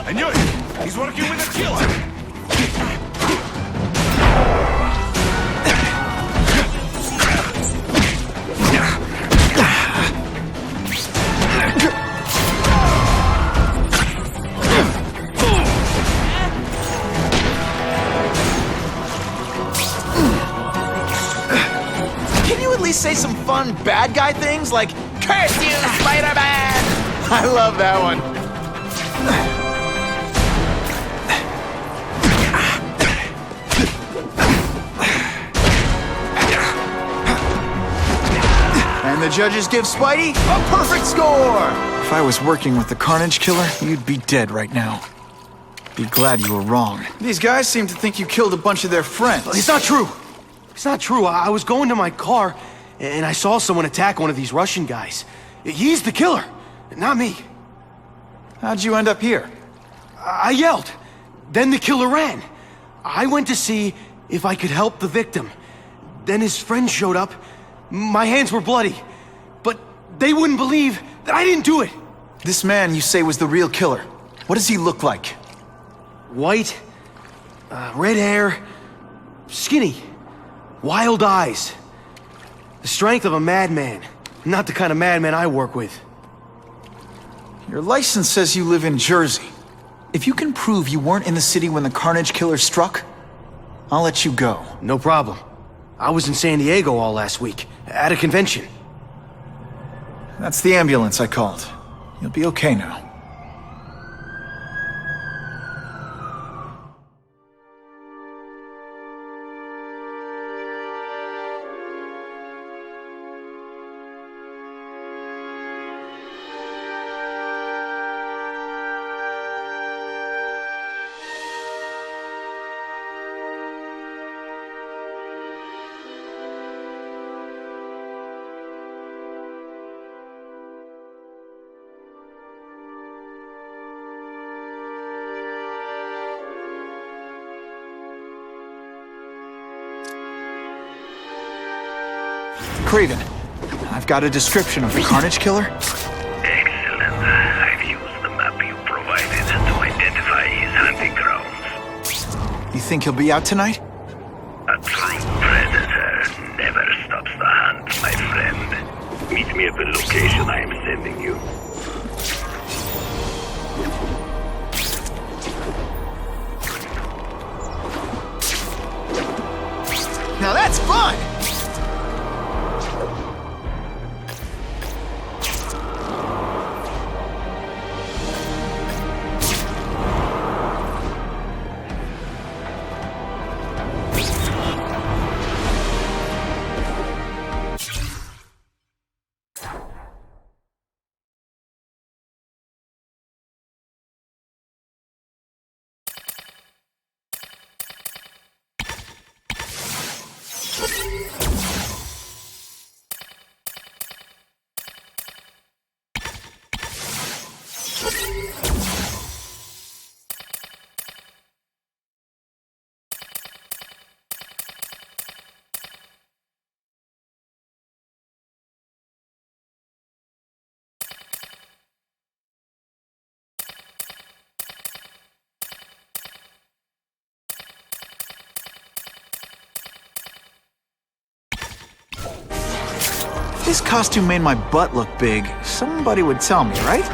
I knew it! He's working with a killer! Can you at least say some fun bad guy things like, "Curse you, Spider-Man"? I love that one. And the judges give Spidey a perfect score! If I was working with the Carnage Killer, you'd be dead right now. Be glad you were wrong. These guys seem to think you killed a bunch of their friends. It's not true. It's not true. I was going to my car, and I saw someone attack one of these Russian guys. He's the killer, not me. How'd you end up here? I yelled. Then the killer ran. I went to see if I could help the victim. Then his friends showed up. My hands were bloody, but they wouldn't believe that I didn't do it. This man you say was the real killer. What does he look like? White, red hair, skinny, wild eyes. The strength of a madman. Not the kind of madman I work with. Your license says you live in Jersey. If you can prove you weren't in the city when the Carnage Killer struck, I'll let you go. No problem. I was in San Diego all last week, at a convention. That's the ambulance I called. You'll be okay now. Craven, I've got a description of the Carnage Killer. Excellent. I've used the map you provided to identify his hunting grounds. You think he'll be out tonight? A true predator never stops the hunt, my friend. Meet me at the location I am sending you. Now that's fun! this costume made my butt look big, somebody would tell me, right?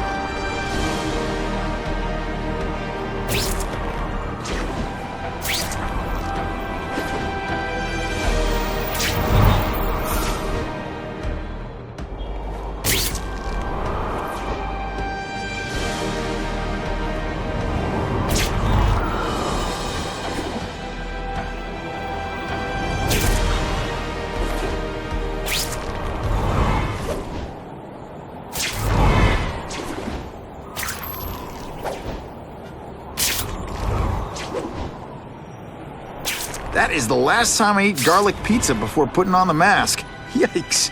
That is the last time I eat garlic pizza before putting on the mask. Yikes.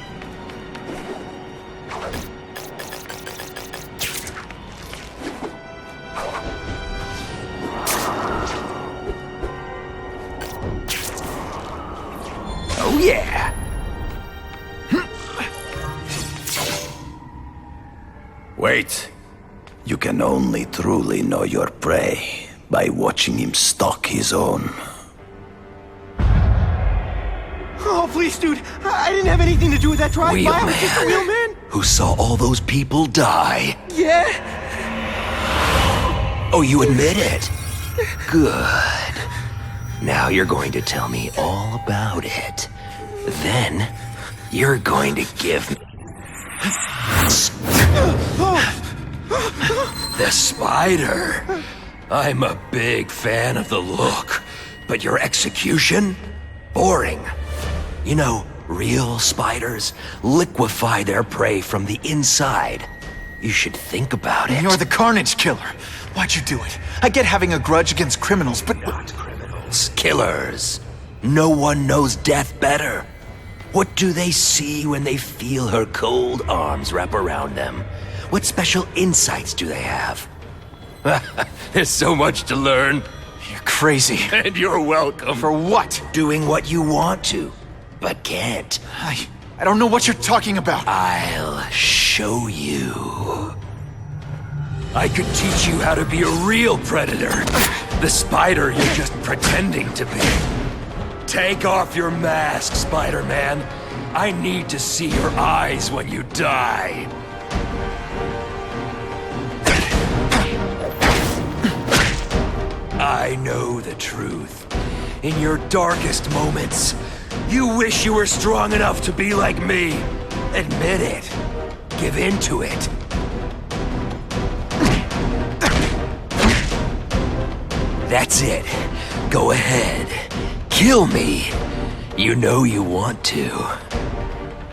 Oh yeah. Wait. You can only truly know your prey by watching him stalk his own. Oh, please, dude. I didn't have anything to do with that drive-by. I was just a wheelman. Who saw all those people die? Yeah? Oh, you admit it? Good. Now you're going to tell me all about it. Then, you're going to give me... The spider. I'm a big fan of the look, but your execution? Boring. You know, real spiders liquefy their prey from the inside. You should think about it. You're the Carnage Killer. Why'd you do it? I get having a grudge against criminals, but... Not criminals, killers. No one knows death better. What do they see when they feel her cold arms wrap around them? What special insights do they have? There's so much to learn. You're crazy. And you're welcome. For what? Doing what you want to, but can't. I don't know what you're talking about. I'll show you. I could teach you how to be a real predator. The spider you're just pretending to be. Take off your mask, Spider-Man. I need to see your eyes when you die. I know the truth. In your darkest moments, you wish you were strong enough to be like me. Admit it. Give in to it. That's it. Go ahead. Kill me. You know you want to.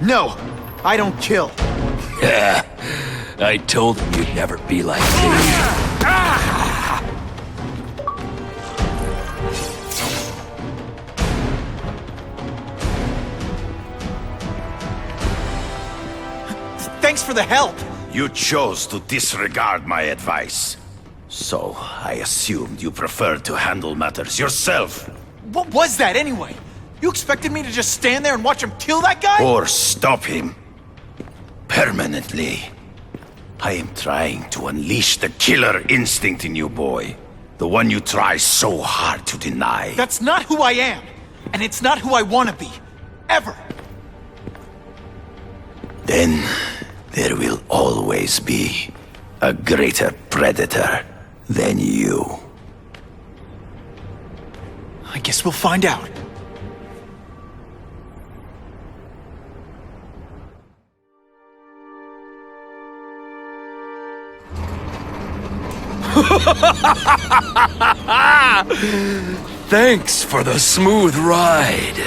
No, I don't kill. I told him you'd never be like me. Thanks for the help. You chose to disregard my advice. So, I assumed you preferred to handle matters yourself. What was that anyway? You expected me to just stand there and watch him kill that guy? Or stop him. Permanently. I am trying to unleash the killer instinct in you, boy. The one you try so hard to deny. That's not who I am. And it's not who I want to be. Ever. Then, there will always be a greater predator than you. I guess we'll find out. Thanks for the smooth ride.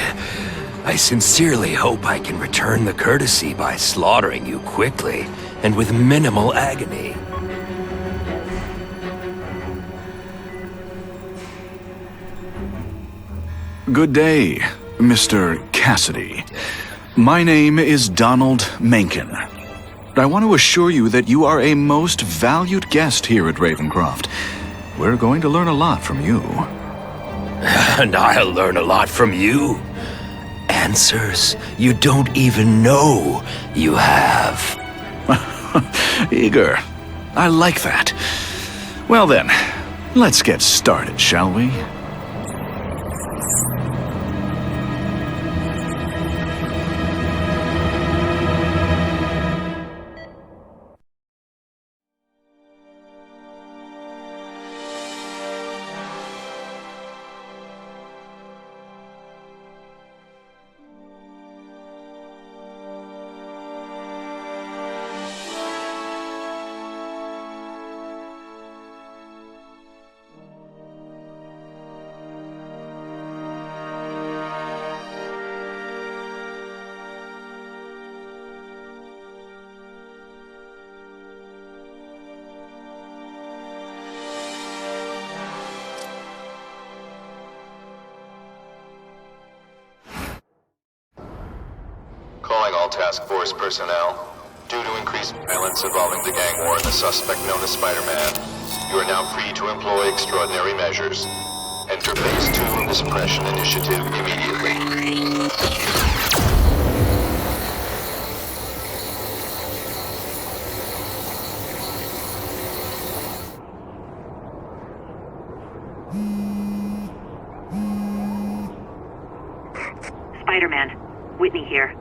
I sincerely hope I can return the courtesy by slaughtering you quickly and with minimal agony. Good day, Mr. Cassidy. My name is Donald Mencken. I want to assure you that you are a most valued guest here at Ravencroft. We're going to learn a lot from you. And I'll learn a lot from you. Answers you don't even know you have. Eager. I like that. Well then, let's get started, shall we? task force personnel. Due to increased violence involving the gang war and the suspect known as Spider-Man, you are now free to employ extraordinary measures. Enter Phase 2 of the Suppression Initiative immediately. Spider-Man, Whitney here.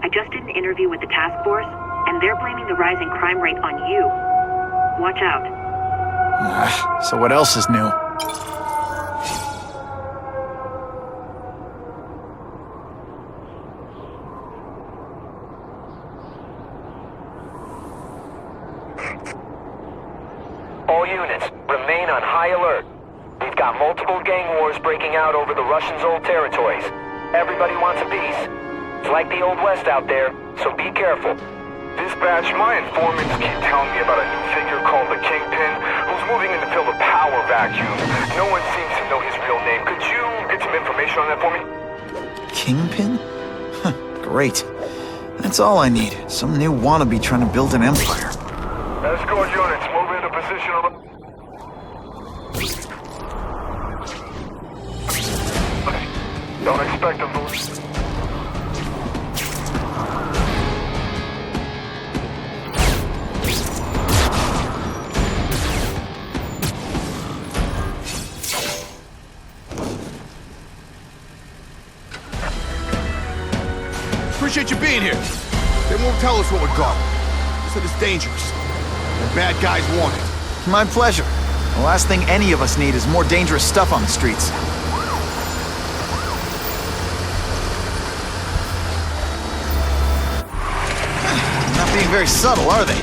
I just did an interview with the task force, and they're blaming the rising crime rate on you. Watch out. So what else is new? All units, remain on high alert. We've got multiple gang wars breaking out over the Russians' old territories. Everybody wants a piece. It's like the Old West out there, so be careful. Dispatch, my informants keep telling me about a new figure called the Kingpin, who's moving in to fill the power vacuum. No one seems to know his real name. Could you get some information on that for me? Kingpin? Huh, great. That's all I need. Some new wannabe trying to build an empire. Escort units, move into position on the... Don't expect them to... Appreciate you being here. They won't tell us what we're got. They said it's dangerous. The bad guys want it. My pleasure. The last thing any of us need is more dangerous stuff on the streets. Not being very subtle, are they?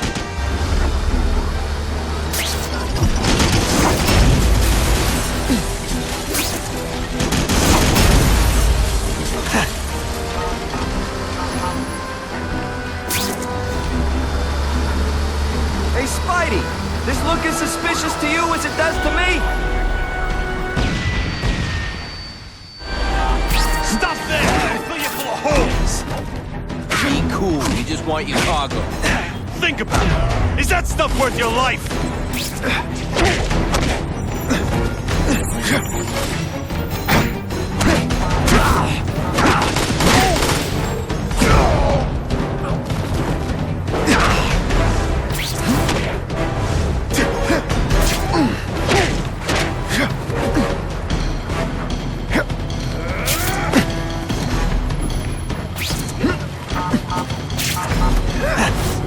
Hey, Spidey! This look as suspicious to you as it does to me? Stop there! I'll fill you full of holes! Be cool, you just want your cargo. Think about it. Is that stuff worth your life?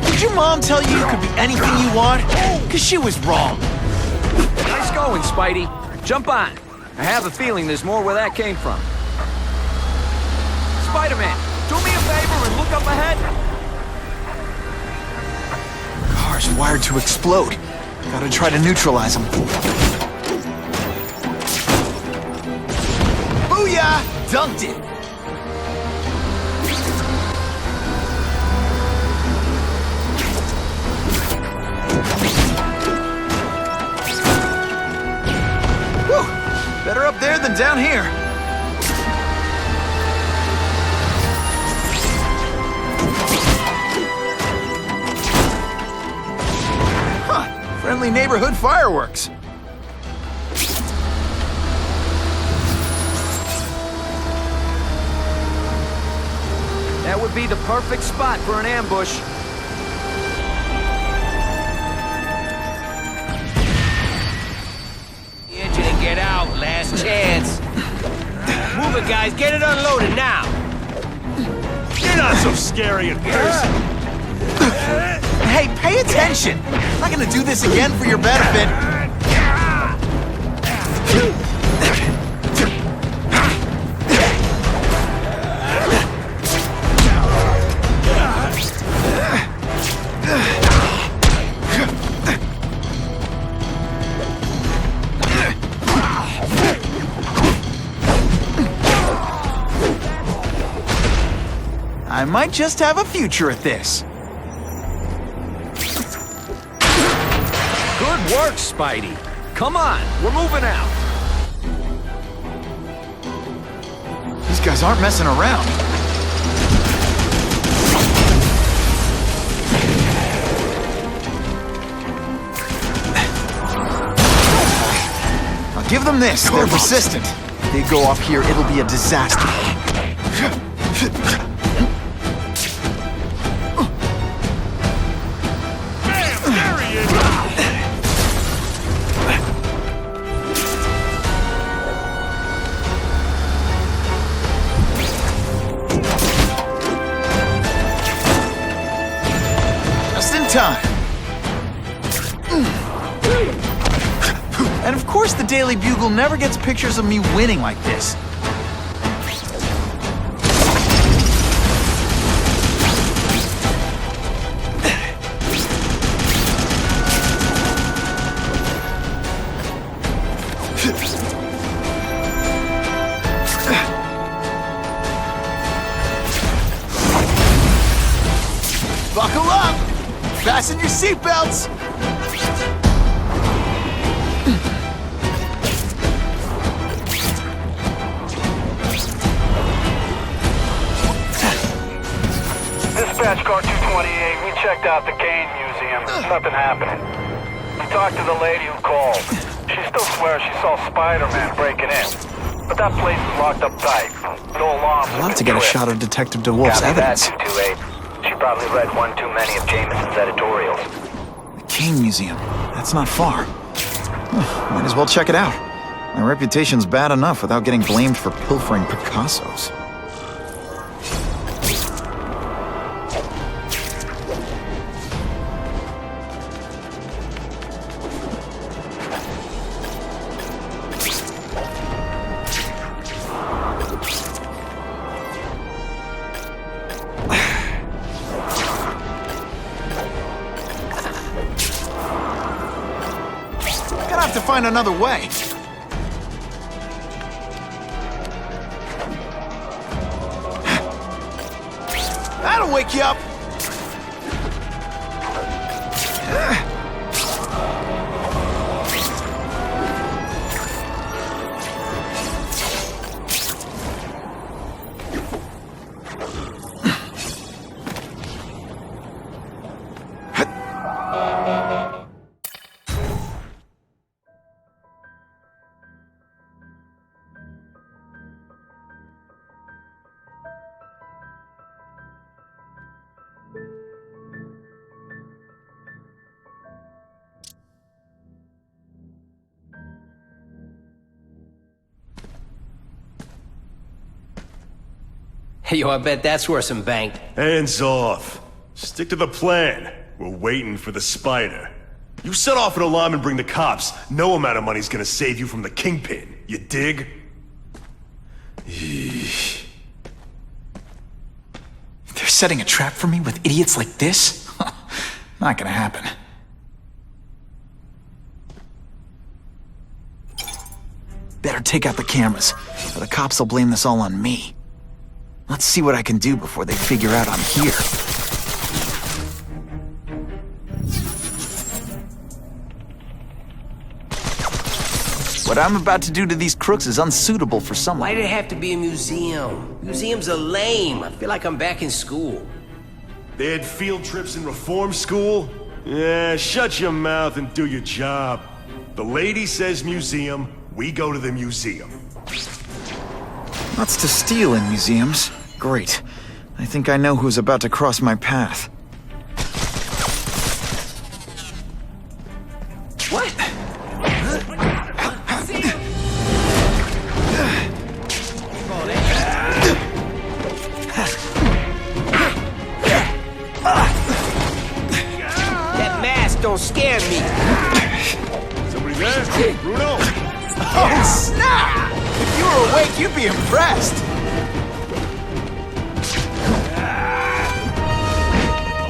Did your mom tell you you could be anything you want? Because she was wrong. Nice going, Spidey. Jump on. I have a feeling there's more where that came from. Spider-Man, do me a favor and look up ahead. Car's wired to explode. Gotta try to neutralize them. Booyah! Dunked it! Better up there than down here. Huh, friendly neighborhood fireworks. That would be the perfect spot for an ambush. Get out, last chance. Move it, guys. Get it unloaded now. You're not so scary at first. Hey, pay attention. I'm not gonna do this again for your benefit. I might just have a future at this. Good work, Spidey. Come on, we're moving out. These guys aren't messing around. them this, they're persistent. If they go off here, it'll be a disaster. Just in time. And of course the Daily Bugle never gets pictures of me winning like this. Buckle up! Fasten your seatbelts! Dispatch car 228, we checked out the Kane Museum. Nothing happening. We talked to the lady who called. She still swears she saw Spider-Man breaking in. But that place is locked up tight. No alarms. I'd love to get a shot of Detective DeWolf's Copy that, evidence. 228. She probably read one too many of Jameson's editorials. The Kane Museum. That's not far. Might as well check it out. My reputation's bad enough without getting blamed for pilfering Picassos. Gonna have to find another way. That'll wake you up. Hey, yo, I bet that's worth some bank. Hands off. Stick to the plan. We're waiting for the spider. You set off an alarm and bring the cops. No amount of money's gonna save you from the Kingpin. You dig? They're setting a trap for me with idiots like this? Not gonna happen. Better take out the cameras, or the cops will blame this all on me. Let's see what I can do before they figure out I'm here. What I'm about to do to these crooks is unsuitable for someone. Why did it have to be a museum? Museums are lame. I feel like I'm back in school. They had field trips in reform school? Yeah, shut your mouth and do your job. The lady says museum, we go to the museum. Lots to steal in museums. Great. I think I know who's about to cross my path. What? That mask don't scare me. Somebody there? Bruno? Oh, snap! If you were awake, you'd be impressed.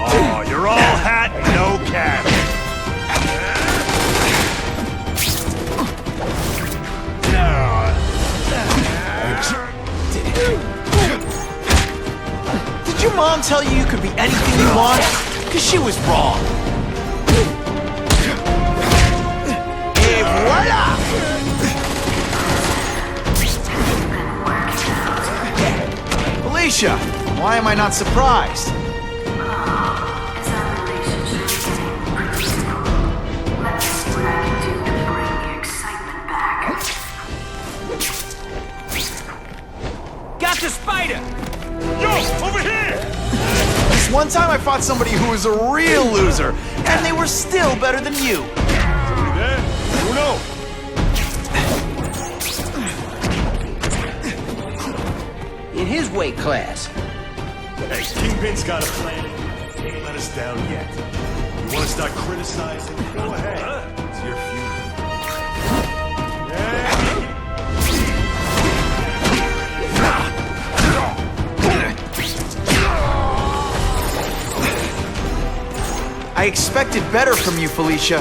Oh, you're all hat, no cap. Did your mom tell you you could be anything you want? Because she was wrong. Et voila! Alicia, why am I not surprised? I fought somebody who was a real loser, and they were still better than you. Somebody there? Bruno! In his weight class. Hey, Kingpin's got a plan. He ain't let us down yet. You want to start criticizing? Go ahead. It's your funeral. I expected better from you, Felicia.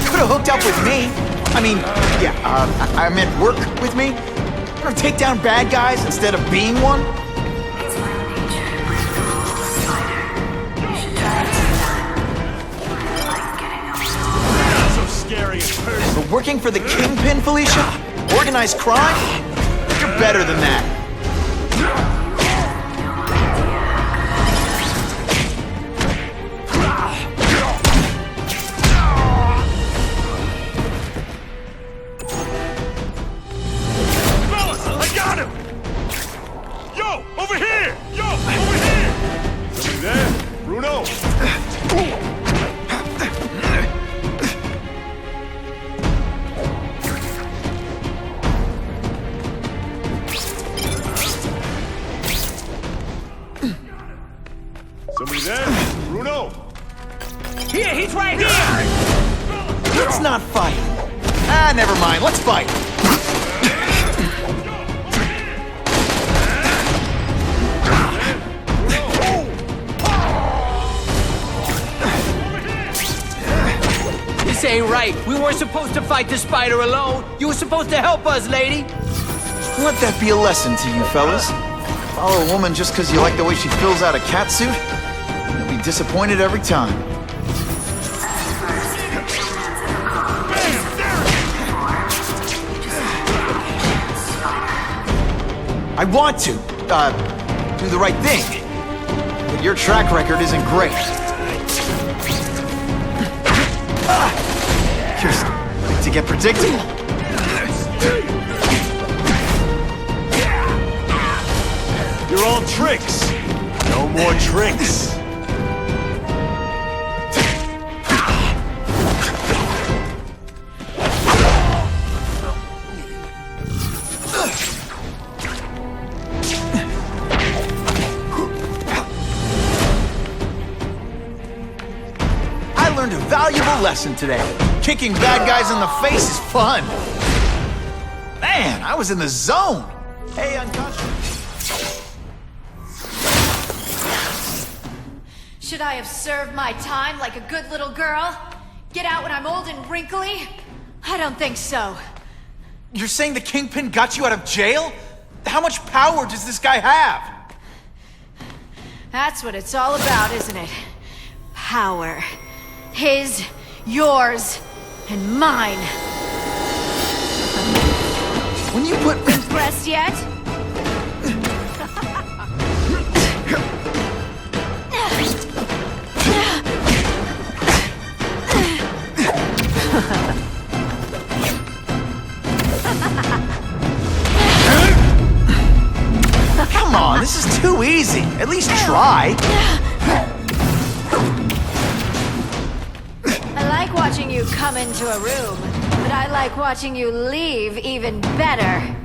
Could have hooked up with me. I mean, yeah, I meant work with me. Or take down bad guys instead of being one. Not so scary in person. But working for the Kingpin, Felicia? Organized crime? You're better than that. Fellas, I got him! Yo, over here! Yo, over here! Somebody there? Bruno! Somebody there? Bruno! Here, he's right here! Let's not fight. Ah, never mind. Let's fight. This ain't right. We weren't supposed to fight the spider alone. You were supposed to help us, lady. Let that be a lesson to you, fellas. Follow a woman just because you like the way she fills out a catsuit? You'll be disappointed every time. I want to, do the right thing. But your track record isn't great. You're starting to get predictable. You're all tricks. No more tricks. I learned a valuable lesson today. Kicking bad guys in the face is fun. Man, I was in the zone. Hey, Unconscious. Should I have served my time like a good little girl? Get out when I'm old and wrinkly? I don't think so. You're saying the Kingpin got you out of jail? How much power does this guy have? That's what it's all about, isn't it? Power. His, yours, and mine. When you put... Impressed yet? Come on, this is too easy. At least try. I like watching you come into a room, but I like watching you leave even better.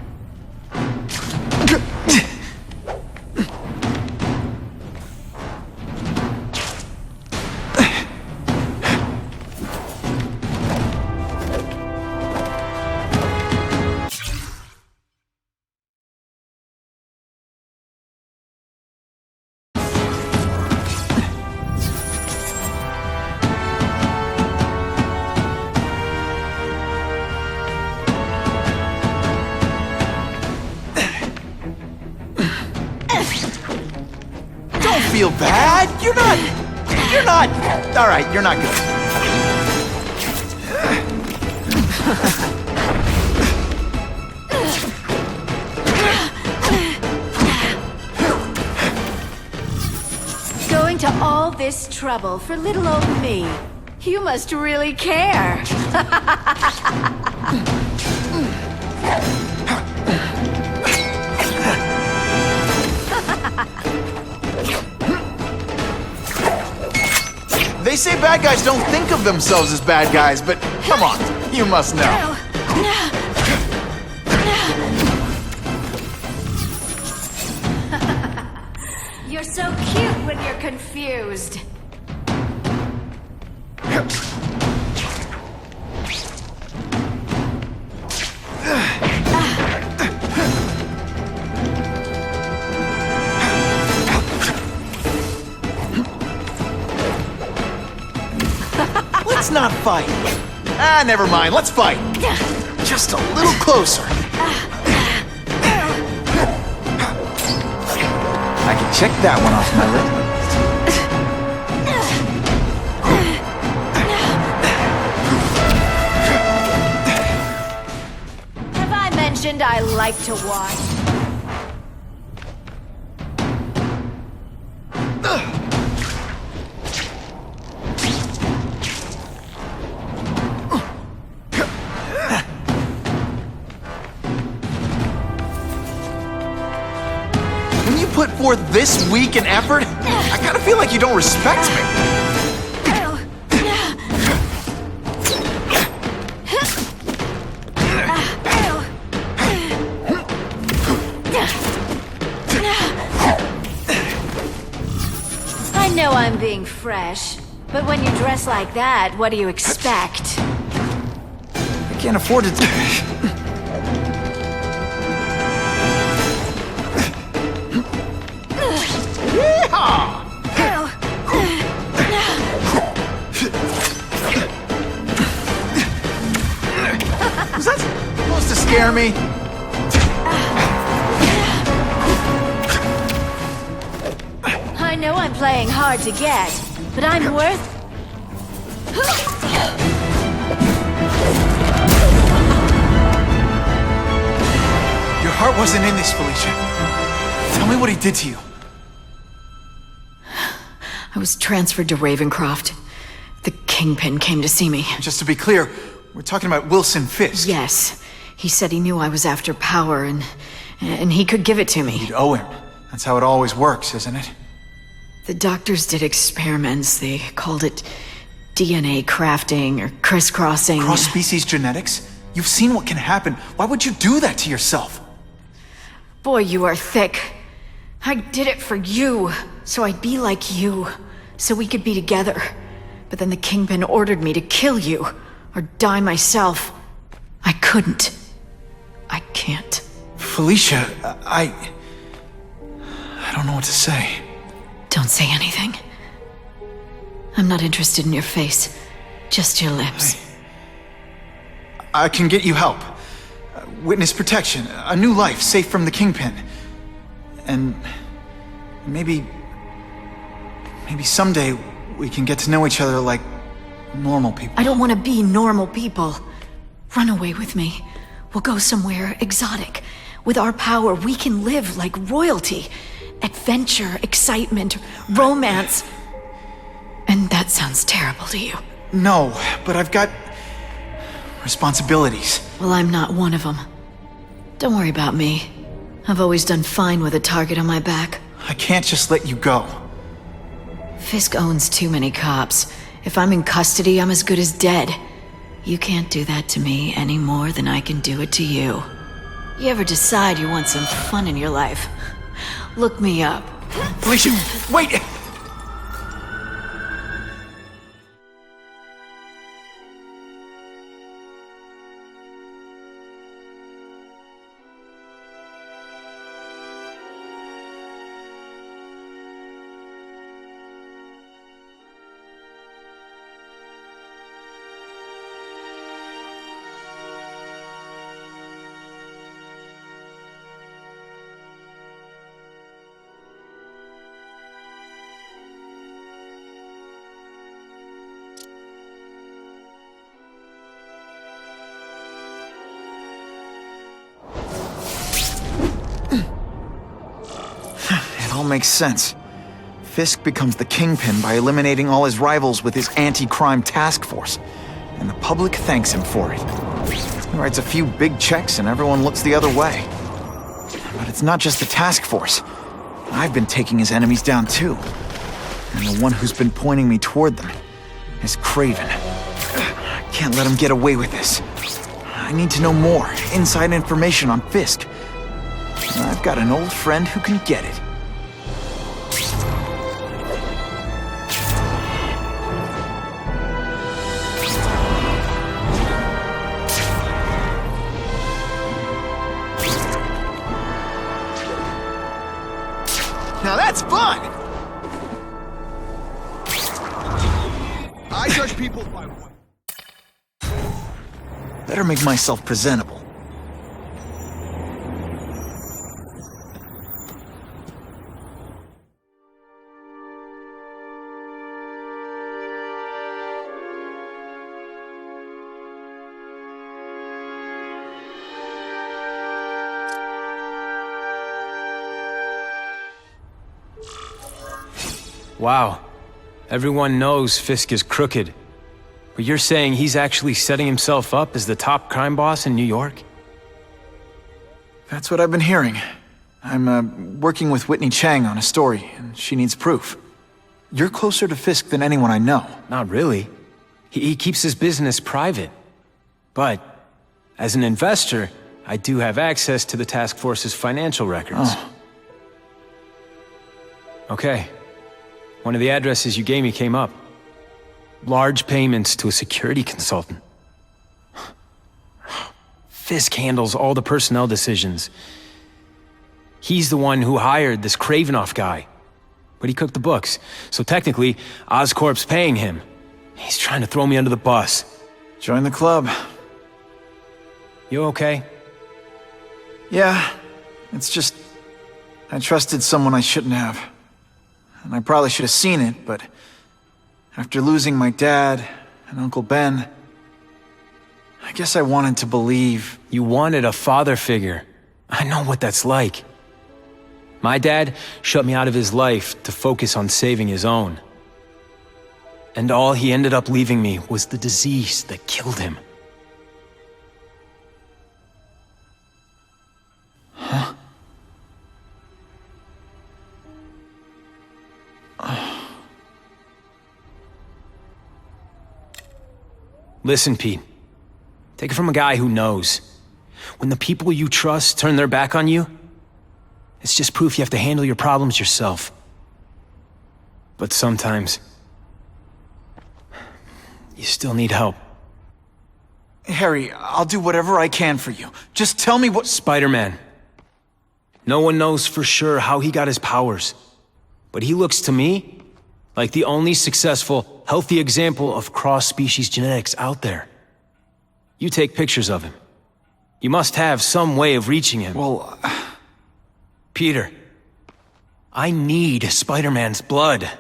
Don't feel bad. You're not. All right, you're not good. Going to all this trouble for little old me. You must really care. say bad guys don't think of themselves as bad guys, but come on, you must know. You're so cute when you're confused. Let's not fight. Ah, never mind, let's fight. Just a little closer. I can check that one off my list. Have I mentioned I like to watch? Put forth this week and effort, I kind of feel like you don't respect me. I know I'm being fresh, but when you dress like that, what do you expect? I can't afford to... Was that supposed to scare me? I know I'm playing hard to get, but I'm worth... Your heart wasn't in this, Felicia. Tell me what he did to you. I was transferred to Ravencroft. The Kingpin came to see me. Just to be clear, we're talking about Wilson Fisk. Yes. He said he knew I was after power and he could give it to me. You'd owe him. That's how it always works, isn't it? The doctors did experiments. They called it DNA crafting or crisscrossing. Cross-species genetics? You've seen what can happen. Why would you do that to yourself? Boy, you are thick. I did it for you, so I'd be like you, so we could be together. But then the Kingpin ordered me to kill you, or die myself. I couldn't. I can't. Felicia, I don't know what to say. Don't say anything. I'm not interested in your face, just your lips. I can get you help. Witness protection, a new life safe from the Kingpin. And maybe someday we can get to know each other like normal people. I don't want to be normal people. Run away with me. We'll go somewhere exotic. With our power, we can live like royalty. Adventure, excitement, romance. And that sounds terrible to you. No, but I've got responsibilities. Well, I'm not one of them. Don't worry about me. I've always done fine with a target on my back. I can't just let you go. Fisk owns too many cops. If I'm in custody, I'm as good as dead. You can't do that to me any more than I can do it to you. You ever decide you want some fun in your life? Look me up. Felicia, wait! It all makes sense. Fisk becomes the Kingpin by eliminating all his rivals with his anti-crime task force. And the public thanks him for it. He writes a few big checks and everyone looks the other way. But it's not just the task force. I've been taking his enemies down too. And the one who's been pointing me toward them is Kraven. I can't let him get away with this. I need to know more, inside information on Fisk. I've got an old friend who can get it. Now that's fun! I judge people by what? Better make myself presentable. Wow. Everyone knows Fisk is crooked. But you're saying he's actually setting himself up as the top crime boss in New York? That's what I've been hearing. I'm working with Whitney Chang on a story, and she needs proof. You're closer to Fisk than anyone I know. Not really. He keeps his business private. But, as an investor, I do have access to the task force's financial records. Oh. Okay. One of the addresses you gave me came up. Large payments to a security consultant. Fisk handles all the personnel decisions. He's the one who hired this Kravinoff guy. But he cooked the books, so technically, Oscorp's paying him. He's trying to throw me under the bus. Join the club. You okay? Yeah, it's just... I trusted someone I shouldn't have. And I probably should have seen it, but... after losing my dad and Uncle Ben... I guess I wanted to believe... You wanted a father figure. I know what that's like. My dad shut me out of his life to focus on saving his own. And all he ended up leaving me was the disease that killed him. Huh? Listen, Pete. Take it from a guy who knows. When the people you trust turn their back on you, it's just proof you have to handle your problems yourself. But sometimes, you still need help. Harry, I'll do whatever I can for you. Just tell me what— Spider-Man. No one knows for sure how he got his powers. But he looks to me like the only successful, healthy example of cross-species genetics out there. You take pictures of him. You must have some way of reaching him. Well... Peter, I need Spider-Man's blood.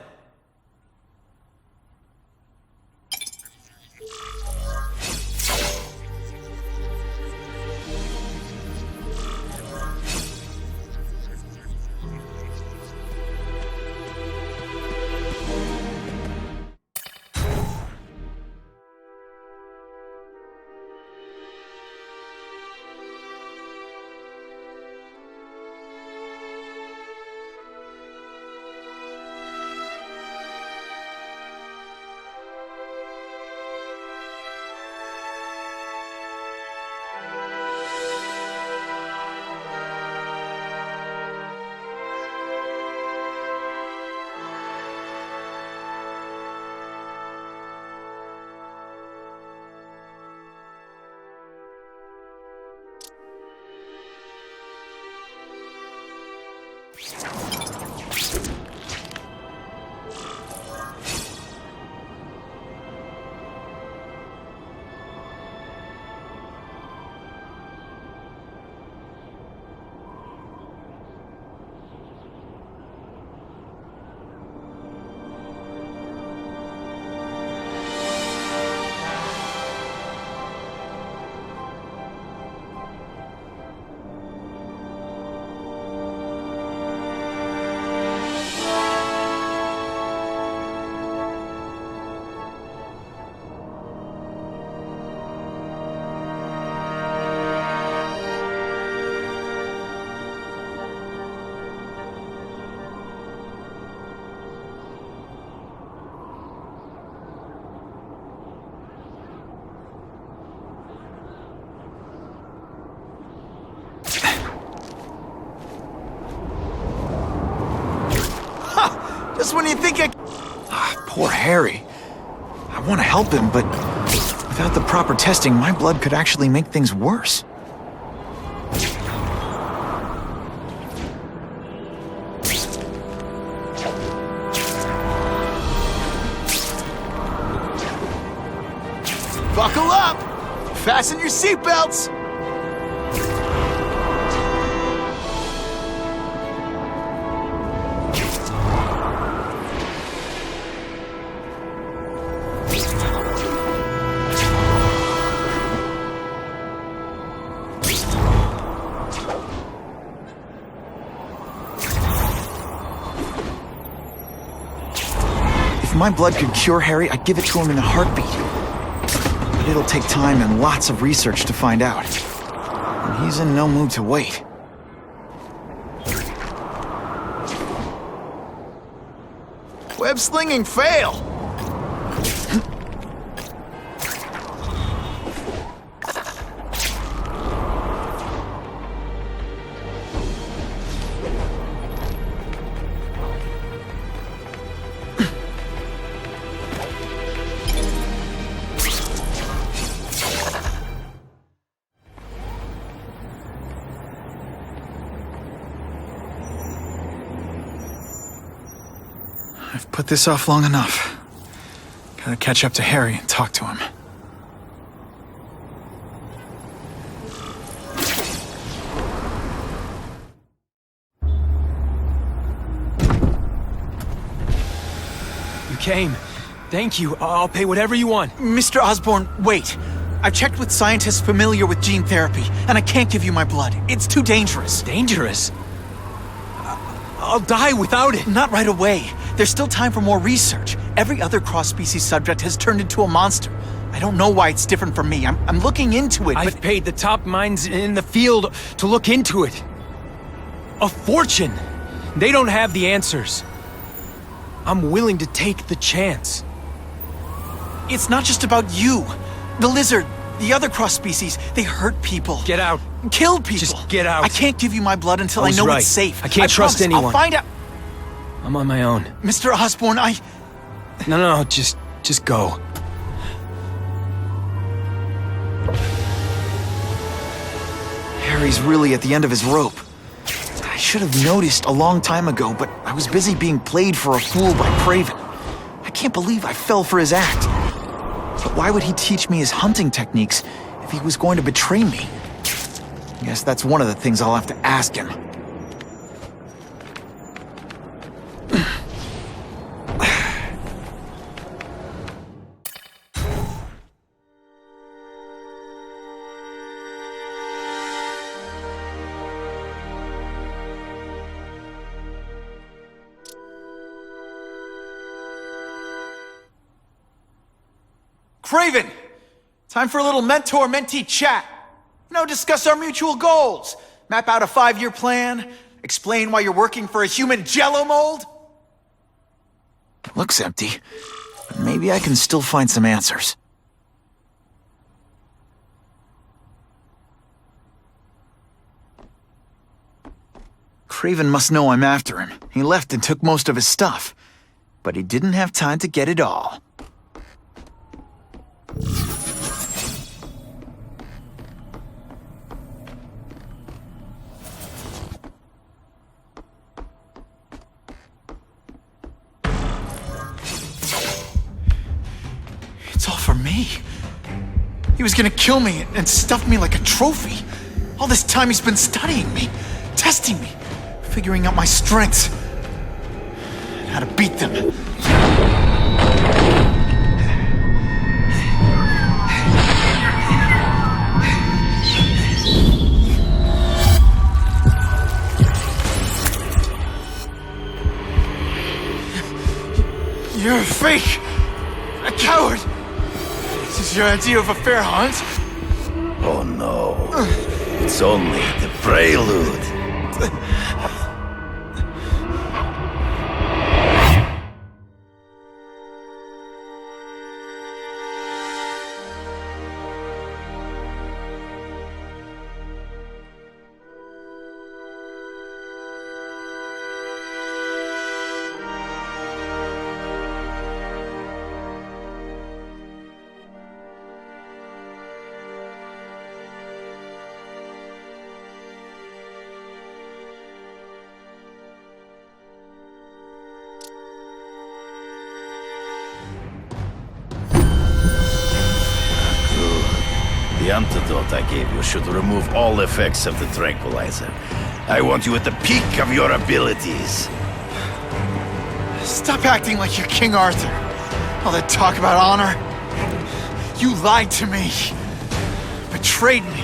Just when you think I... Poor Harry. I want to help him, but without the proper testing, my blood could actually make things worse. Buckle up! Fasten your seatbelts! If my blood could cure Harry, I'd give it to him in a heartbeat. But it'll take time and lots of research to find out. And he's in no mood to wait. Web slinging fail! I've put this off long enough. Gotta catch up to Harry and talk to him. You came. Thank you. I'll pay whatever you want. Mr. Osborn, wait. I've checked with scientists familiar with gene therapy, and I can't give you my blood. It's too dangerous. Dangerous? I'll die without it. Not right away. There's still time for more research. Every other cross-species subject has turned into a monster. I don't know why it's different from me. I'm looking into it, I've paid the top minds in the field to look into it. A fortune. They don't have the answers. I'm willing to take the chance. It's not just about you. The lizard, the other cross-species, they hurt people. Get out. Kill people. Just get out. I can't give you my blood until I know right. it's safe. I can't trust promise. anyone. I'll find out. I'm on my own. Mr. Osborn, No, just go. Harry's really at the end of his rope. I should have noticed a long time ago, but I was busy being played for a fool by Kraven. I can't believe I fell for his act. But why would he teach me his hunting techniques if he was going to betray me? I guess that's one of the things I'll have to ask him. Kraven! Time for a little mentor-mentee chat. Discuss our mutual goals. Map out a 5-year plan. Explain why you're working for a human Jell-O mold. It looks empty, but maybe I can still find some answers. Kraven must know I'm after him. He left and took most of his stuff. But he didn't have time to get it all. It's all for me. He was gonna kill me and stuff me like a trophy. All this time he's been studying me, testing me, figuring out my strengths, and how to beat them. You're a fake! A coward! This is your idea of a fair hunt? Oh no. It's only the prelude. The antidote I gave you should remove all effects of the tranquilizer. I want you at the peak of your abilities. Stop acting like you're King Arthur. All that talk about honor. You lied to me. Betrayed me.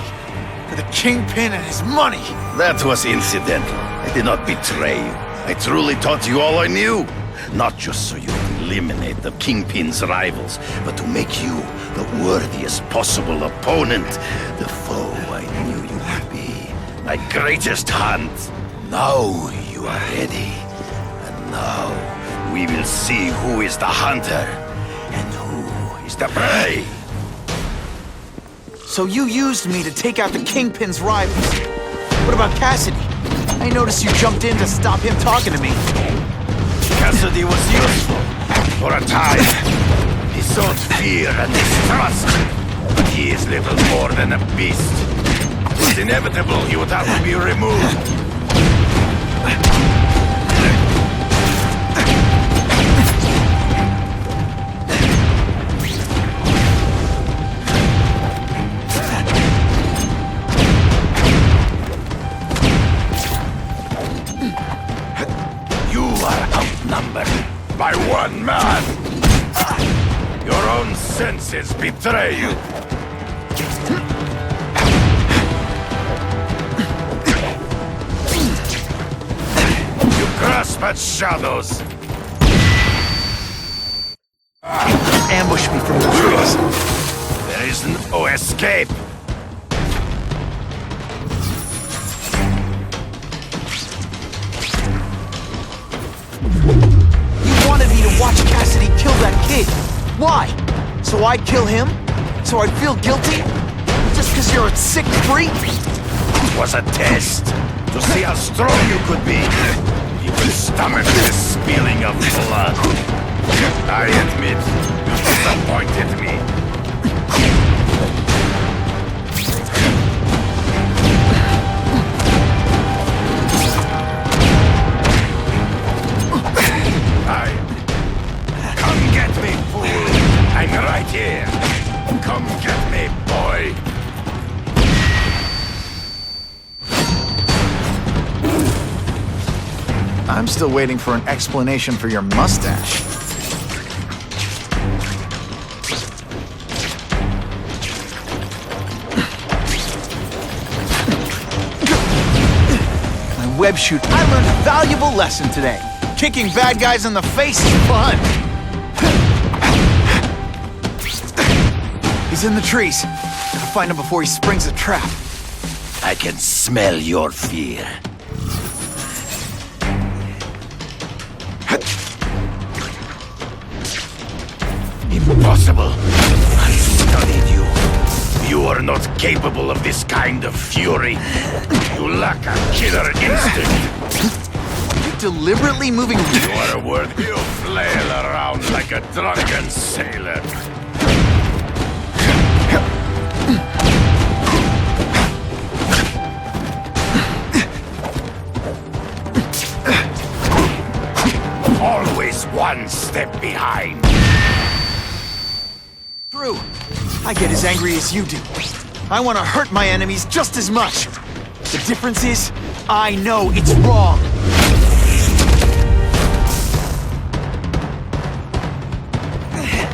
For the Kingpin and his money. That was incidental. I did not betray you. I truly taught you all I knew. Not just so you would eliminate the Kingpin's rivals, but to make you the worthiest possible opponent. The foe I knew you would be. My greatest hunt. Now you are ready. And now we will see who is the hunter and who is the prey. So you used me to take out the Kingpin's rivals. What about Cassidy? I noticed you jumped in to stop him talking to me. Cassidy was useful. For a time. He sowed fear and distrust. But he is little more than a beast. It was inevitable he would have to be removed. By one man! Your own senses betray you! You grasp at shadows! Ambush me from the trees. There is no escape! Watch Cassidy kill that kid. Why? So I'd kill him? So I'd feel guilty? Just because you're a sick freak? It was a test. To see how strong you could be. You could stomach the spilling of blood. I admit, you disappointed me. Come get me, fool! I'm right here! Come get me, boy! I'm still waiting for an explanation for your mustache. My web shoot, I learned a valuable lesson today. Kicking bad guys in the face is fun. He's in the trees. Gotta find him before he springs a trap. I can smell your fear. Impossible. I studied you. You are not capable of this kind of fury. You lack a killer instinct. You're deliberately moving... You are a word. You flail around like a drunken sailor. Always one step behind. True. I get as angry as you do. I want to hurt my enemies just as much. The difference is, I know it's wrong.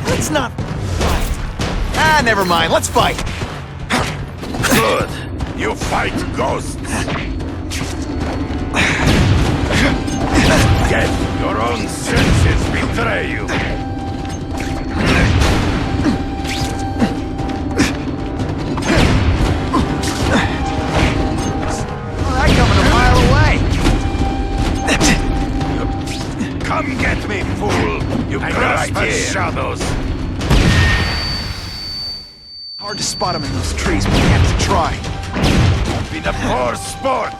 Let's not fight. Never mind. Let's fight. Good. You fight ghosts. Get your own senses betray you. I'm coming a mile away. Come get me, fool. You grasp at shadows. Hard to spot him in those trees, but we have to try. Been a poor sport.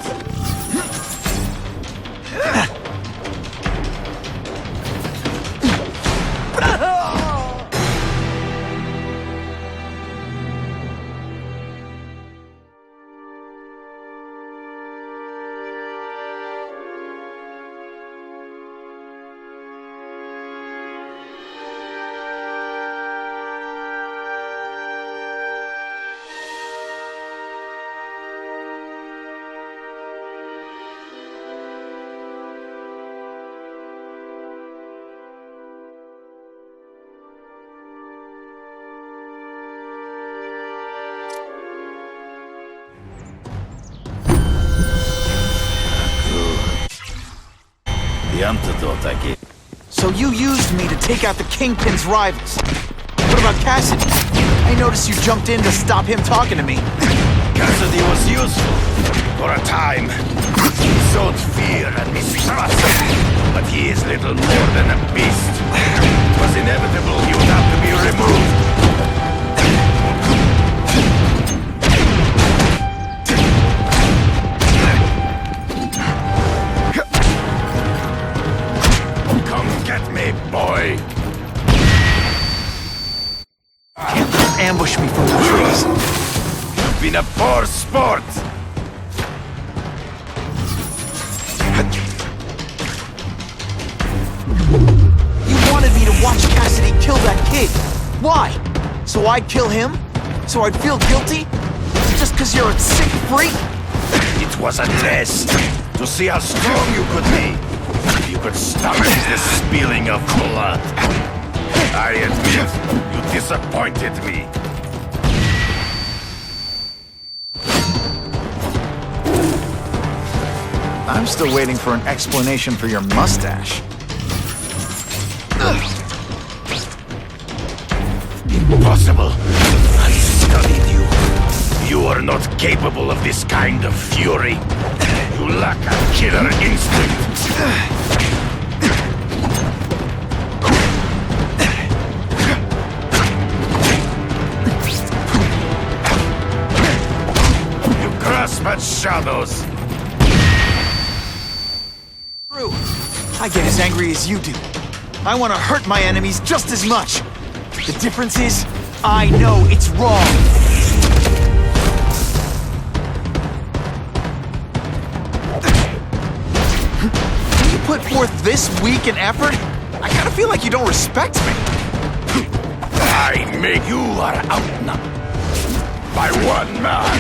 the antidote I gave. So you used me to take out the Kingpin's rivals. What about Cassidy? I noticed you jumped in to stop him talking to me. Cassidy was useful for a time. He sowed fear and mistrust, but he is little more than a beast. It was inevitable he would have to be removed. Come get me, boy. Ambush me from the trees. You've been a poor sport. You wanted me to watch Cassidy kill that kid. Why? So I'd kill him? So I'd feel guilty? Just because you're a sick freak? It was a test to see how strong you could be. If you could stomach the spilling of blood. I admit, you disappointed me. I'm still waiting for an explanation for your mustache. Impossible. I studied you. You are not capable of this kind of fury. You lack a killer instinct. You grasp at shadows. True. I get as angry as you do. I want to hurt my enemies just as much. The difference is, I know it's wrong. You put forth this week an effort? I kind of feel like you don't respect me. I make you are outnumbered by one man.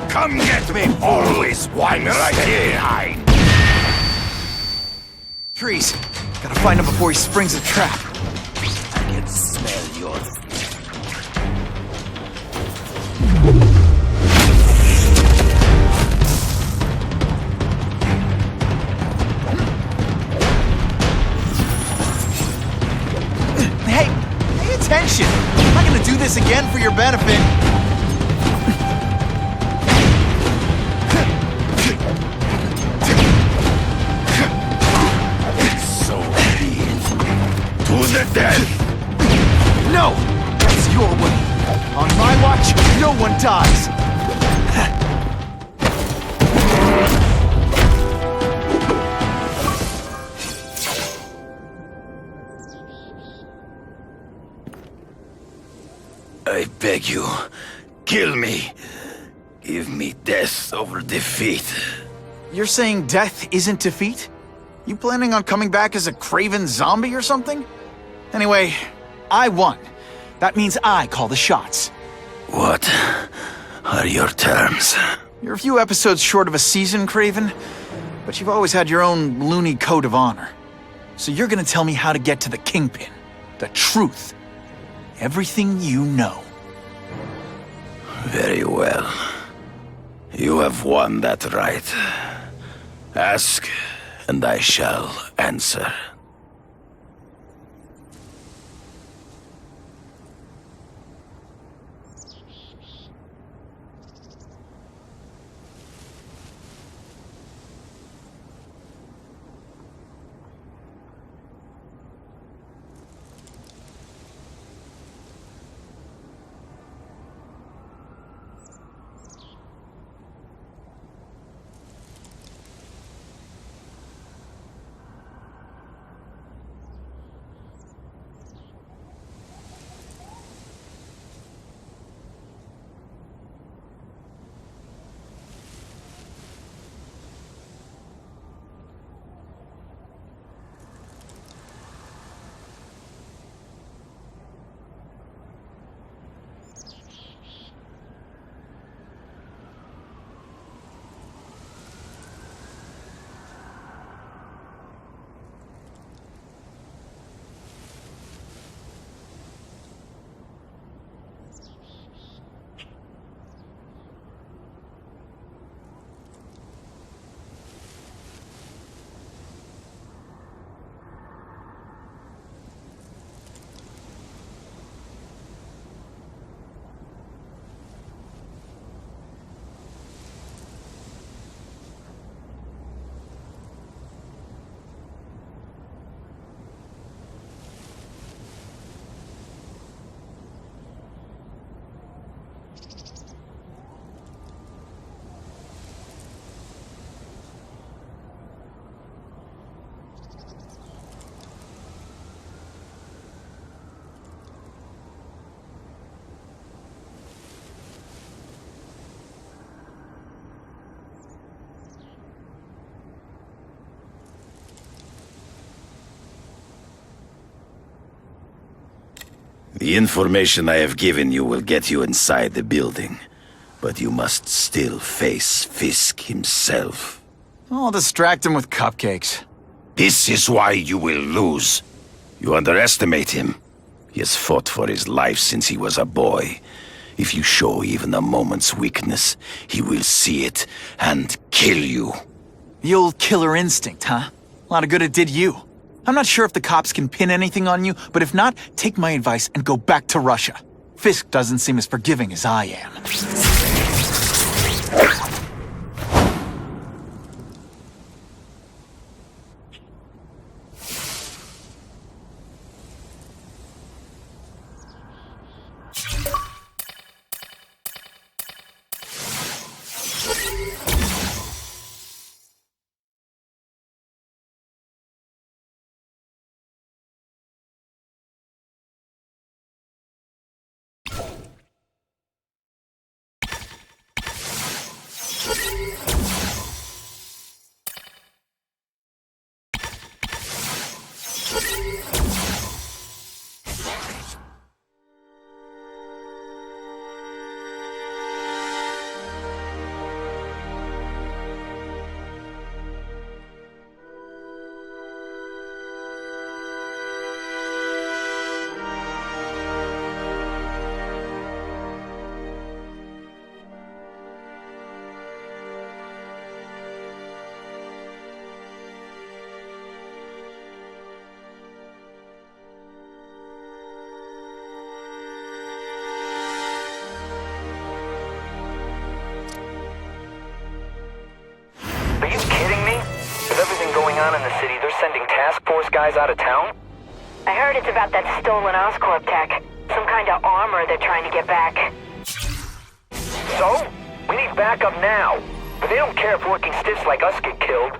Come get me, always one right behind. Trees. Gotta find him before he springs a trap. I can smell your... Hey, pay attention. I'm not gonna do this again for your benefit. To the death! No! That's your way. On my watch, no one dies. I beg you, kill me. Give me death over defeat. You're saying death isn't defeat? You planning on coming back as a craven zombie or something? Anyway, I won. That means I call the shots. What are your terms? You're a few episodes short of a season, Craven, but you've always had your own loony code of honor. So you're gonna tell me how to get to the Kingpin. The truth. Everything you know. Very well. You have won that right. Ask, and I shall answer. The information I have given you will get you inside the building. But you must still face Fisk himself. I'll distract him with cupcakes. This is why you will lose. You underestimate him. He has fought for his life since he was a boy. If you show even a moment's weakness, he will see it and kill you. The old killer instinct, huh? A lot of good it did you. I'm not sure if the cops can pin anything on you, but if not, take my advice and go back to Russia. Fisk doesn't seem as forgiving as I am. Are you kidding me? With everything going on in the city, they're sending task force guys out of town? I heard it's about that stolen Oscorp tech. Some kind of armor they're trying to get back. So? We need backup now. But they don't care if working stiffs like us get killed.